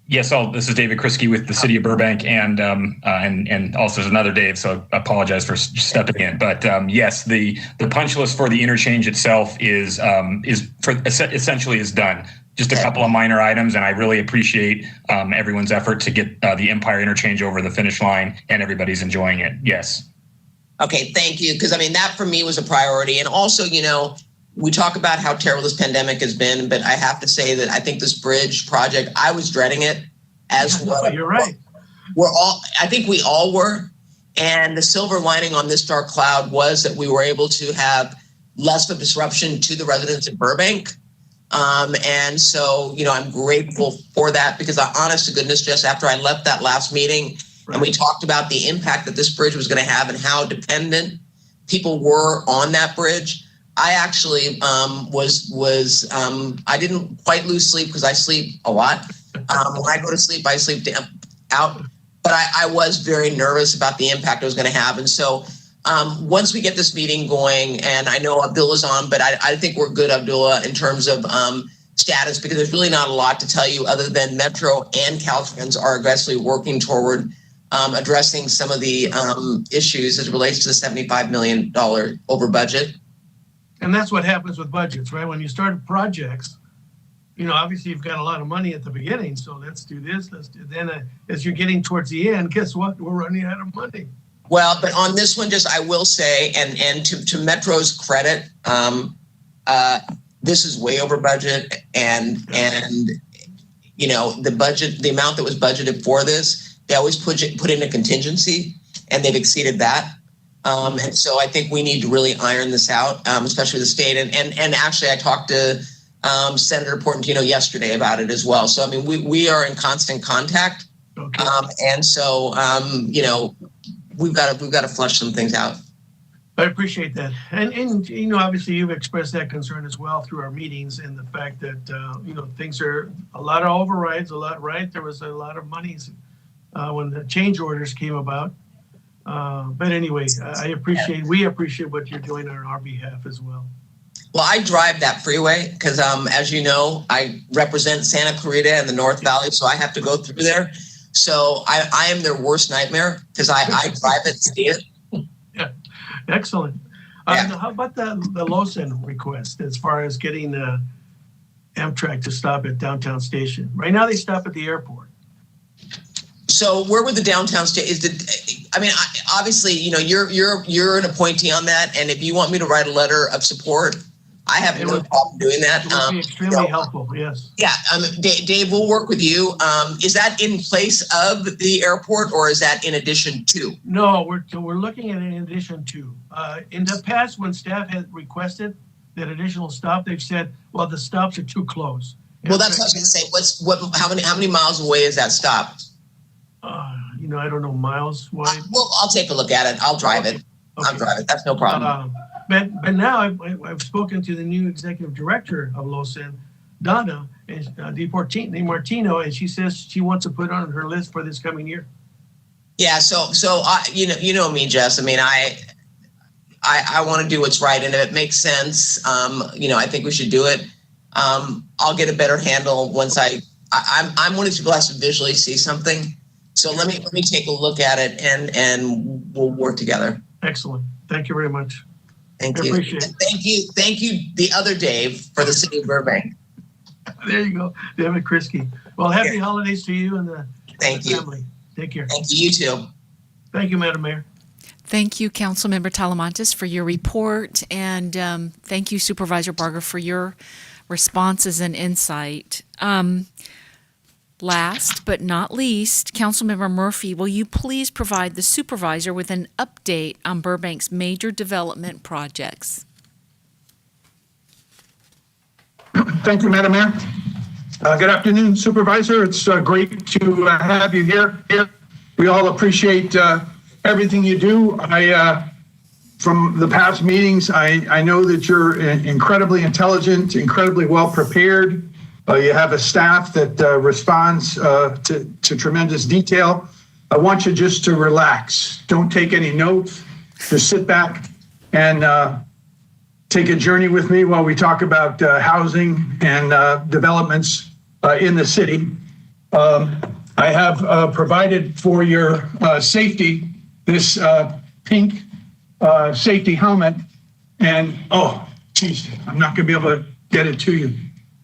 Yes, this is David Kriske with the city of Burbank, and also there's another Dave, so I apologize for stepping in. But yes, the punch list for the interchange itself essentially is done. Just a couple of minor items, and I really appreciate everyone's effort to get the Empire interchange over the finish line, and everybody's enjoying it. Yes. Okay, thank you. Because that for me was a priority. And also, we talk about how terrible this pandemic has been, but I have to say that I think this bridge project, I was dreading it as well. You're right. I think we all were. And the silver lining on this dark cloud was that we were able to have less of a disruption to the residents of Burbank. And so, I'm grateful for that, because honest to goodness, just after I left that last meeting, and we talked about the impact that this bridge was going to have and how dependent people were on that bridge, I actually I didn't quite lose sleep, because I sleep a lot. When I go to sleep, I sleep out. But I was very nervous about the impact it was going to have. And so once we get this meeting going, and I know Abdullah's on, but I think we're good, Abdullah, in terms of status, because there's really not a lot to tell you other than Metro and Caltrans are aggressively working toward addressing some of the issues as it relates to the $75 million over budget. And that's what happens with budgets, right? When you start projects, obviously you've got a lot of money at the beginning, so let's do this. Then as you're getting towards the end, guess what? We're running out of money. Well, but on this one, just I will say, and to Metro's credit, this is way over budget, and the amount that was budgeted for this, they always put in a contingency, and they've exceeded that. And so I think we need to really iron this out, especially the state. And actually, I talked to Senator Portantino yesterday about it as well. So I mean, we are in constant contact, Okay. and so we've got to flush some things out. I appreciate that. And obviously you've expressed that concern as well through our meetings, and the fact that, things are a lot of overrides, right? There was a lot of monies when the change orders came about. But anyway, we appreciate what you're doing on our behalf as well. Well, I drive that freeway because, as you know, I represent Santa Clarita and the North Valley, so I have to go through there. So I am their worst nightmare because I drive it, see it. Yeah, excellent. How about the LOSEN request as far as getting Amtrak to stop at downtown station? Right now they stop at the airport. So where would the downtown station obviously, you're an appointee on that, and if you want me to write a letter of support, I have no problem doing that. It would be extremely helpful. Yes. Yeah, Dave, we'll work with you. Is that in place of the airport, or is that in addition to? No, we're looking at it in addition to. In the past, when staff had requested that additional stop, they've said, well, the stops are too close. Well, that's what I was going to say. How many miles away is that stop? I don't know miles wide. Well, I'll take a look at it. I'll drive it. Okay. I'll drive it. That's no problem. But now I've spoken to the new executive director of LOSEN, Donna DiMartino, and she says she wants to put it on her list for this coming year. Yeah. So you know me, Jess. I mean, I want to do what's right, and if it makes sense, I think we should do it. I'll get a better handle once I'm one of these people who has to visually see something. So let me take a look at it, and we'll work together. Excellent. Thank you very much. Thank I you. appreciate it. Thank you, the other Dave, for the city of Burbank. There you go, David Krisky. Well, happy holidays to you and the family. Take care. Thank you. You too. Thank you, Madam Mayor. Thank you, Councilmember Talamantes, for your report, and thank you, Supervisor Barger, for your responses and insight. Last but not least, Councilmember Murphy, will you please provide the supervisor with an update on Burbank's major development projects? Thank you, Madam Mayor. Good afternoon, Supervisor. It's great to have you here. We all appreciate everything you do. From the past meetings, I know that you're incredibly intelligent, incredibly well prepared. You have a staff that responds to tremendous detail. I want you just to relax. Don't take any notes. Just sit back and take a journey with me while we talk about housing and developments in the city. I have provided for your safety this pink safety helmet. And, oh, geez, I'm not going to be able to get it to you.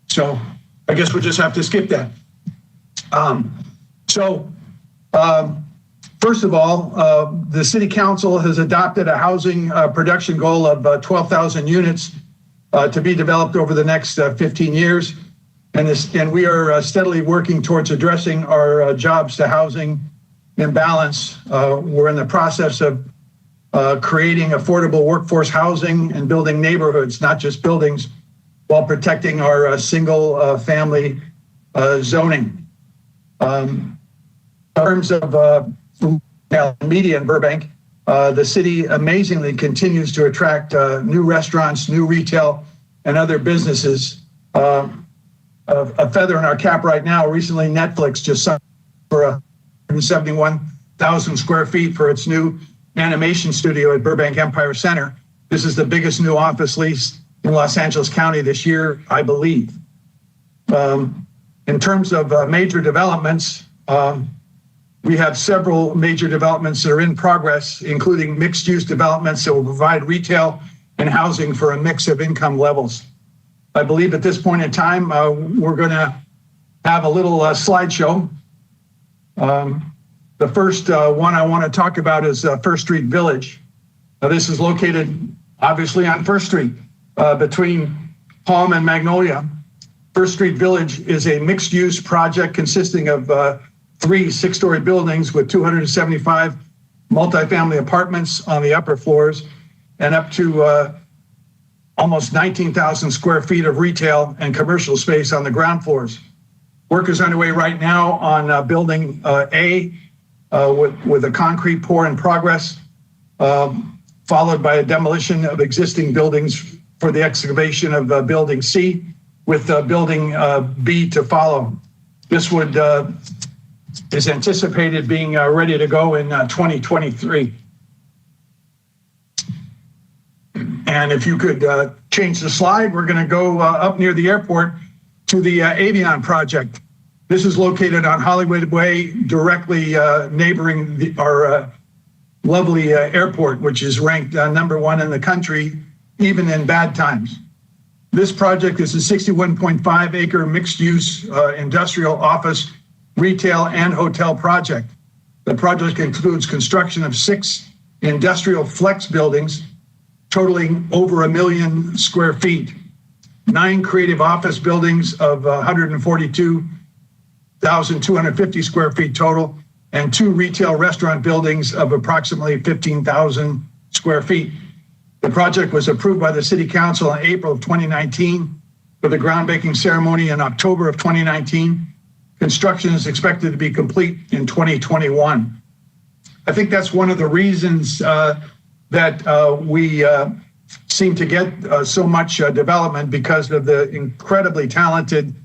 So I guess we'll just have to skip that. First of all, the City Council has adopted a housing production goal of 12,000 units to be developed over the next 15 years. And we are steadily working towards addressing our jobs to housing imbalance. We're in the process of creating affordable workforce housing and building neighborhoods, not just buildings, while protecting our single family zoning. In terms of media in Burbank, the city amazingly continues to attract new restaurants, new retail, and other businesses. A feather in our cap right now, recently Netflix just signed for 171,000 square feet for its new animation studio at Burbank Empire Center. This is the biggest new office lease in Los Angeles County this year, I believe. In terms of major developments, we have several major developments that are in progress, including mixed-use developments that will provide retail and housing for a mix of income levels. I believe at this point in time, we're going to have a little slideshow. The first one I want to talk about is First Street Village. This is located obviously on First Street between Palm and Magnolia. First Street Village is a mixed-use project consisting of 3 6-story buildings with 275 multifamily apartments on the upper floors and up to almost 19,000 square feet of retail and commercial space on the ground floors. Work is underway right now on building A with a concrete pour in progress, followed by a demolition of existing buildings for the excavation of building C, with building B to follow. This is anticipated being ready to go in 2023. And if you could change the slide, we're going to go up near the airport to the Avion project. This is located on Hollywood Way, directly neighboring our lovely airport, which is ranked #1 in the country, even in bad times. This project is a 61.5-acre mixed-use industrial, office, retail, and hotel project. The project includes construction of 6 industrial flex buildings totaling over 1 million square feet, 9 creative office buildings of 142,250 square feet total, and 2 retail restaurant buildings of approximately 15,000 square feet. The project was approved by the City Council in April of 2019 with a groundbreaking ceremony in October of 2019. Construction is expected to be complete in 2021. I think that's one of the reasons that we seem to get so much development, because of the incredibly talented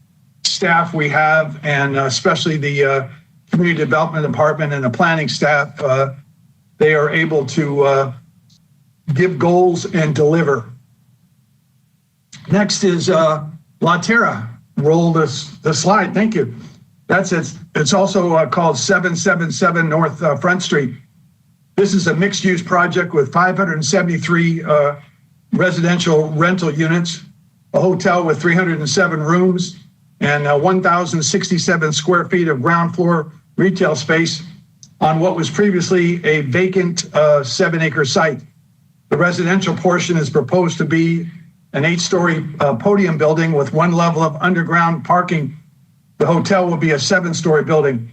staff we have, and especially the Community Development Department and the planning staff. They are able to give goals and deliver. Next is La Terra. Roll the slide. Thank you. That's it. It's also called 777 North Front Street. This is a mixed-use project with 573 residential rental units, a hotel with 307 rooms, and 1,067 square feet of ground floor retail space on what was previously a vacant 7-acre site. The residential portion is proposed to be an 8-story podium building with 1 level of underground parking. The hotel will be a 7-story building.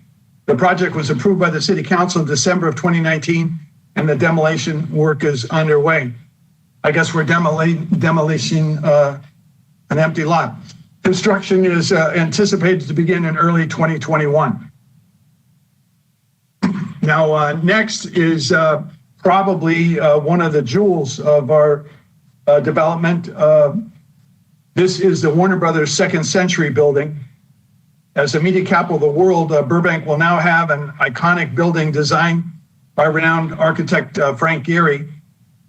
The project was approved by the City Council in December of 2019, and the demolition work is underway. I guess we're demolishing an empty lot. Construction is anticipated to begin in early 2021. Now, next is probably one of the jewels of our development. This is the Warner Brothers Second Century building. As the media capital of the world, Burbank will now have an iconic building designed by renowned architect Frank Gehry.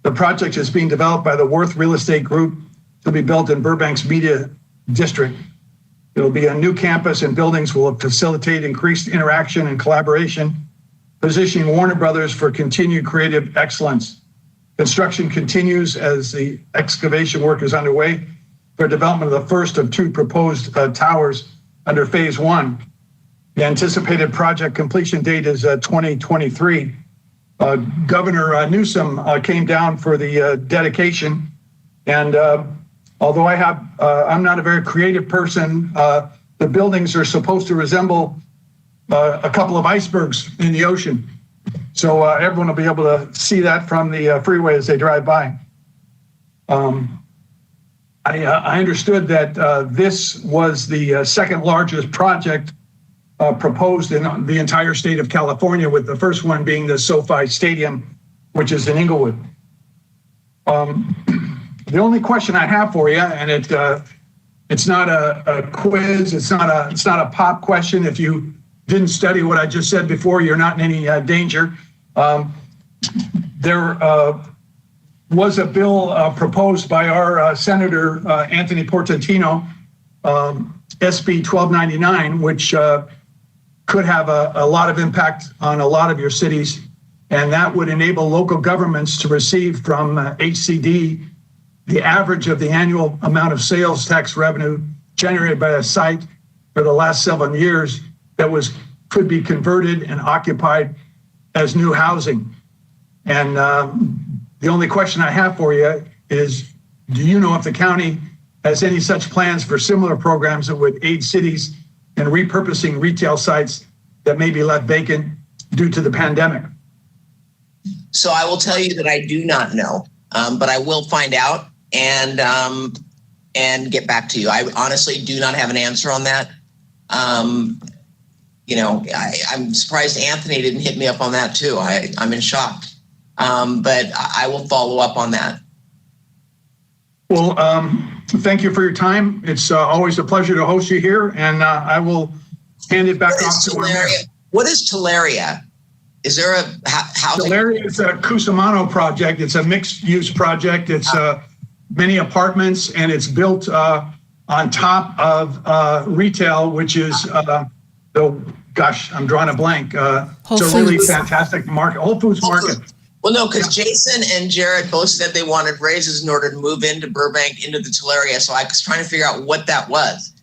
The project is being developed by the Worth Real Estate Group to be built in Burbank's Media District. It will be a new campus, and buildings will facilitate increased interaction and collaboration, positioning Warner Brothers for continued creative excellence. Construction continues as the excavation work is underway for development of the first of 2 proposed towers under phase 1. The anticipated project completion date is 2023. Governor Newsom came down for the dedication, and although I'm not a very creative person, the buildings are supposed to resemble a couple of icebergs in the ocean. So everyone will be able to see that from the freeway as they drive by. I understood that this was the second largest project proposed in the entire state of California, with the first one being the SoFi Stadium, which is in Inglewood. The only question I have for you, and it's not a quiz, it's not a pop question. If you didn't study what I just said before, you're not in any danger. There was a bill proposed by our Senator Anthony Portantino, SB 1299, which could have a lot of impact on a lot of your cities, and that would enable local governments to receive from HCD the average of the annual amount of sales tax revenue generated by the site for the last 7 years that could be converted and occupied as new housing. And the only question I have for you is, do you know if the county has any such plans for similar programs that would aid cities in repurposing retail sites that may be left vacant due to the pandemic? So I will tell you that I do not know, but I will find out and get back to you. I honestly do not have an answer on that. I'm surprised Anthony didn't hit me up on that too. I'm in shock, but I will follow up on that. Well, thank you for your time. It's always a pleasure to host you here, and I will hand it back off to our mayor. What is Tularia? Is there a housing? Tularia is a Cusimano project. It's a mixed-use project. It's many apartments, and it's built on top of retail, which is I'm drawing a blank. It's a really fantastic market, Whole Foods market. Well, no, because Jason and Jared both said they wanted raises in order to move into Burbank, into the Tularia. So I was trying to figure out what that was.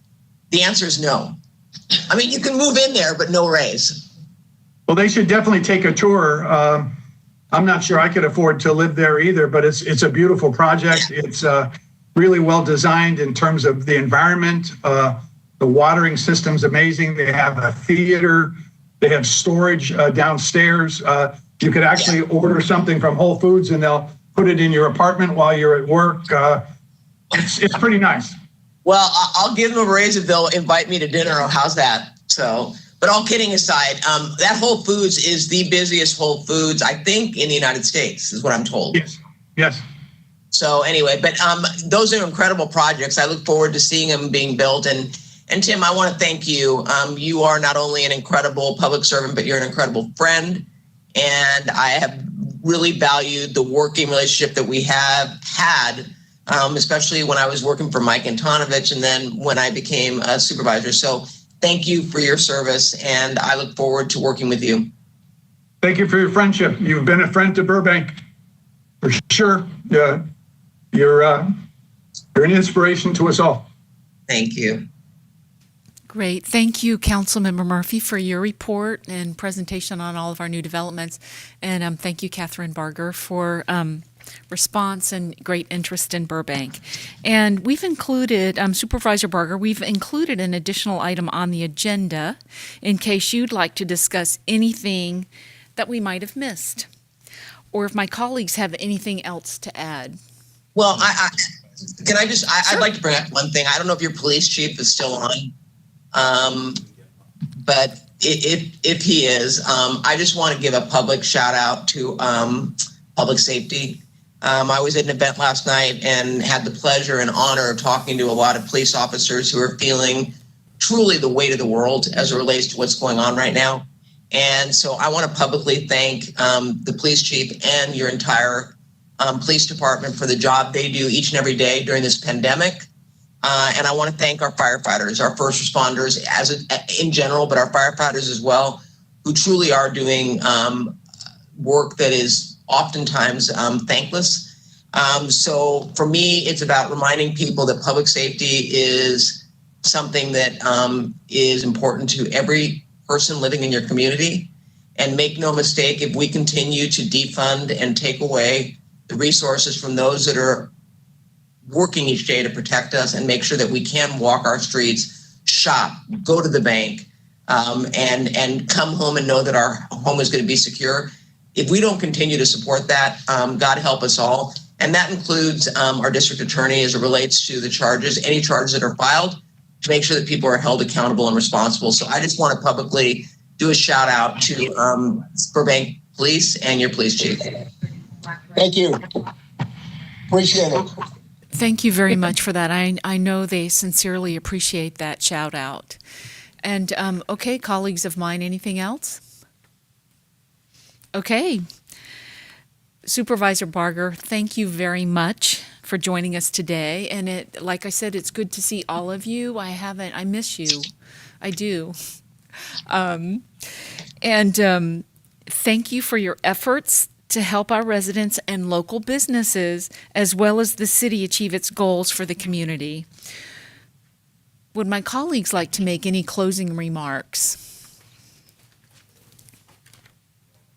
The answer is no. I mean, you can move in there, but no raise. Well, they should definitely take a tour. I'm not sure I could afford to live there either, but it's a beautiful project. It's really well designed in terms of the environment. The watering system's amazing. They have a theater. They have storage downstairs. You could actually order something from Whole Foods and they'll put it in your apartment while you're at work. It's pretty nice. Well, I'll give them a raise if they'll invite me to dinner. How's that? So, but all kidding aside, that Whole Foods is the busiest Whole Foods, I think, in the United States, is what I'm told. Yes. So anyway, but those are incredible projects. I look forward to seeing them being built. And Tim, I want to thank you. You are not only an incredible public servant, but you're an incredible friend. And I have really valued the working relationship that we have had, especially when I was working for Mike Antonovich and then when I became a supervisor. So thank you for your service, and I look forward to working with you. Thank you for your friendship. You've been a friend to Burbank, for sure. You're an inspiration to us all. Thank you. Great. Thank you, Councilmember Murphy, for your report and presentation on all of our new developments. And thank you, Catherine Barger, for response and great interest in Burbank. And we've included, Supervisor Barger, we've included an additional item on the agenda in case you'd like to discuss anything that we might have missed, or if my colleagues have anything else to add. Well, I'd like to bring up one thing. I don't know if your police chief is still on. But if he is, I just want to give a public shout out to public safety. I was at an event last night and had the pleasure and honor of talking to a lot of police officers who are feeling truly the weight of the world as it relates to what's going on right now. And so I want to publicly thank the police chief and your entire police department for the job they do each and every day during this pandemic. And I want to thank our firefighters, our first responders in general, but our firefighters as well, who truly are doing work that is oftentimes thankless. So for me, it's about reminding people that public safety is something that is important to every person living in your community. And make no mistake, if we continue to defund and take away the resources from those that are working each day to protect us and make sure that we can walk our streets, shop, go to the bank, and come home and know that our home is going to be secure. If we don't continue to support that, God help us all. And that includes our district attorney as it relates to the charges, any charges that are filed, to make sure that people are held accountable and responsible. So I just want to publicly do a shout out to Burbank Police and your police chief. Thank you. Appreciate it. Thank you very much for that. I know they sincerely appreciate that shout out. And okay, colleagues of mine, anything else? Okay. Supervisor Barger, thank you very much for joining us today. And like I said, it's good to see all of you. I miss you. I do. And thank you for your efforts to help our residents and local businesses, as well as the city, achieve its goals for the community. Would my colleagues like to make any closing remarks?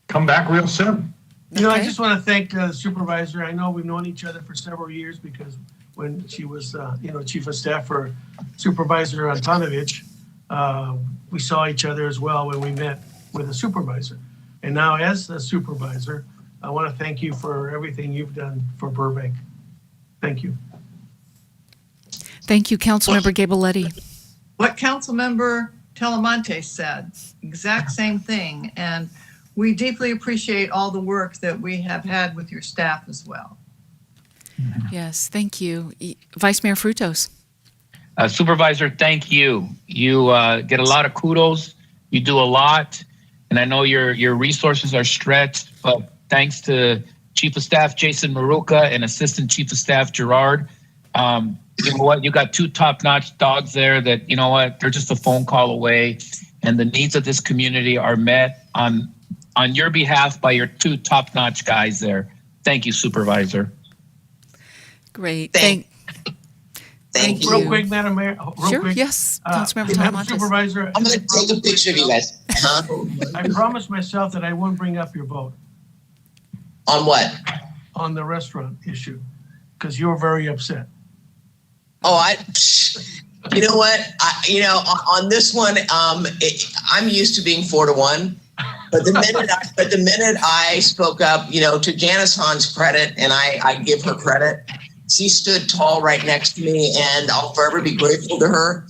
Come back real soon. You know, I Okay. just want to thank the supervisor. I know we've known each other for several years because when she was, chief of staff for Supervisor Antonovich, we saw each other as well when we met with the supervisor. And now as the supervisor, I want to thank you for everything you've done for Burbank. Thank you. Thank you, Councilmember Gabaletti. What Councilmember Telemonte said, exact same thing. And we deeply appreciate all the work that we have had with your staff as well. Yes, thank you. Vice Mayor Frutos. Supervisor, thank you. You get a lot of kudos. You do a lot, and I know your resources are stretched. But thanks to Chief of Staff Jason Maruka and Assistant Chief of Staff Gerard, you know what? You got two top-notch dogs there that, you know what? They're just a phone call away, and the needs of this community are met on your behalf by your two top-notch guys there. Thank you, Supervisor. Great. Thank Thank Real you. quick, Madam Mayor. Real Sure, quick. yes, Councilmember Madam Talamantes. Supervisor. I'm going to take a picture of you guys. Huh? I promised myself that I won't bring up your vote On what? on the restaurant issue because you were very upset. Oh, you know what? On this one, I'm used to being 4-1. But the minute I spoke up, to Janice Hahn's credit, and I give her credit, she stood tall right next to me, and I'll forever be grateful to her.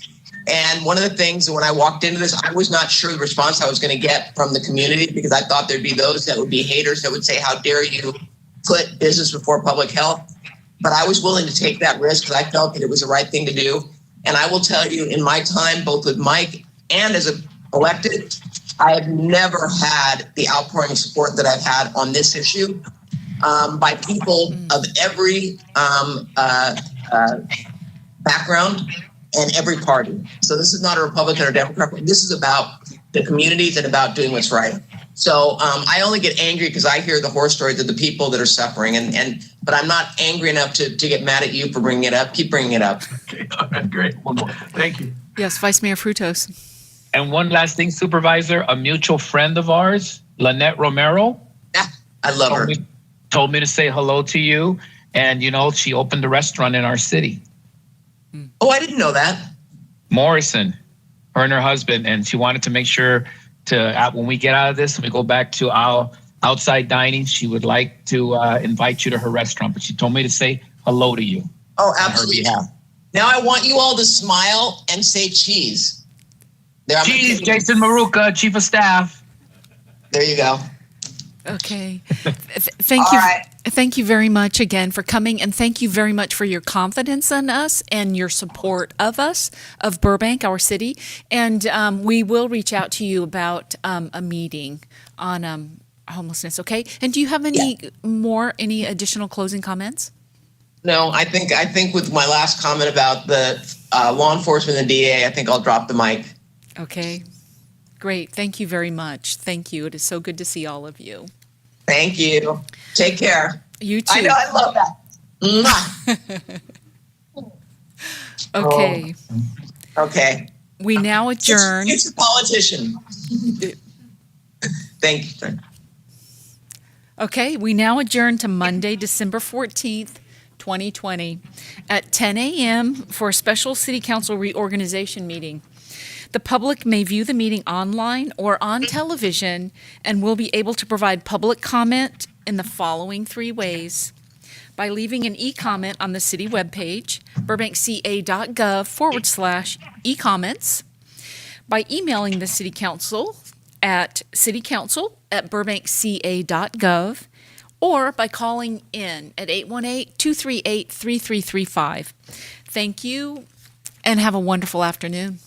And one of the things when I walked into this, I was not sure the response I was going to get from the community because I thought there'd be those that would be haters that would say, "How dare you put business before public health?" But I was willing to take that risk because I felt that it was the right thing to do. And I will tell you, in my time, both with Mike and as an elected, I have never had the outpouring of support that I've had on this issue by people of every background and every party. So this is not a Republican or Democrat. This is about the communities and about doing what's right. So I only get angry because I hear the horror stories of the people that are suffering, but I'm not angry enough to get mad at you for bringing it up. Keep bringing it up. Okay, all right, great. Thank you. Yes, Vice Mayor Frutos. And one last thing, Supervisor, a mutual friend of ours, Lynette Romero. Yeah, I love her. Told me to say hello to you. And, she opened a restaurant in our city. Oh, I didn't know that. Morrison, her and her husband. And she wanted to make sure when we get out of this and we go back to our outside dining, she would like to invite you to her restaurant. But she told me to say hello to you. Oh, absolutely. Now I want you all to smile and say cheese. Cheese, Jason Maruka, Chief of Staff. There you go. Okay. Thank you. Right. Thank you very much again for coming, and thank you very much for your confidence in us and your support of us, of Burbank, our city. And we will reach out to you about a meeting on homelessness, okay? And do you have any additional closing comments? No, I think with my last comment about the law enforcement and the DA, I think I'll drop the mic. Okay. Great. Thank you very much. Thank you. It is so good to see all of you. Thank you. Take care. You too. I know, I love that. Okay. Okay. We now adjourn. It's a politician. Thank you. Okay, we now adjourn to Monday, December 14th, 2020 at 10 a.m. for a special City Council reorganization meeting. The public may view the meeting online or on television and will be able to provide public comment in the following 3 ways. By leaving an e-comment on the city webpage, burbankca.gov/e-comments. By emailing the City Council at citycouncil@burbankca.gov, or by calling in at 818-238-3335. Thank you, and have a wonderful afternoon.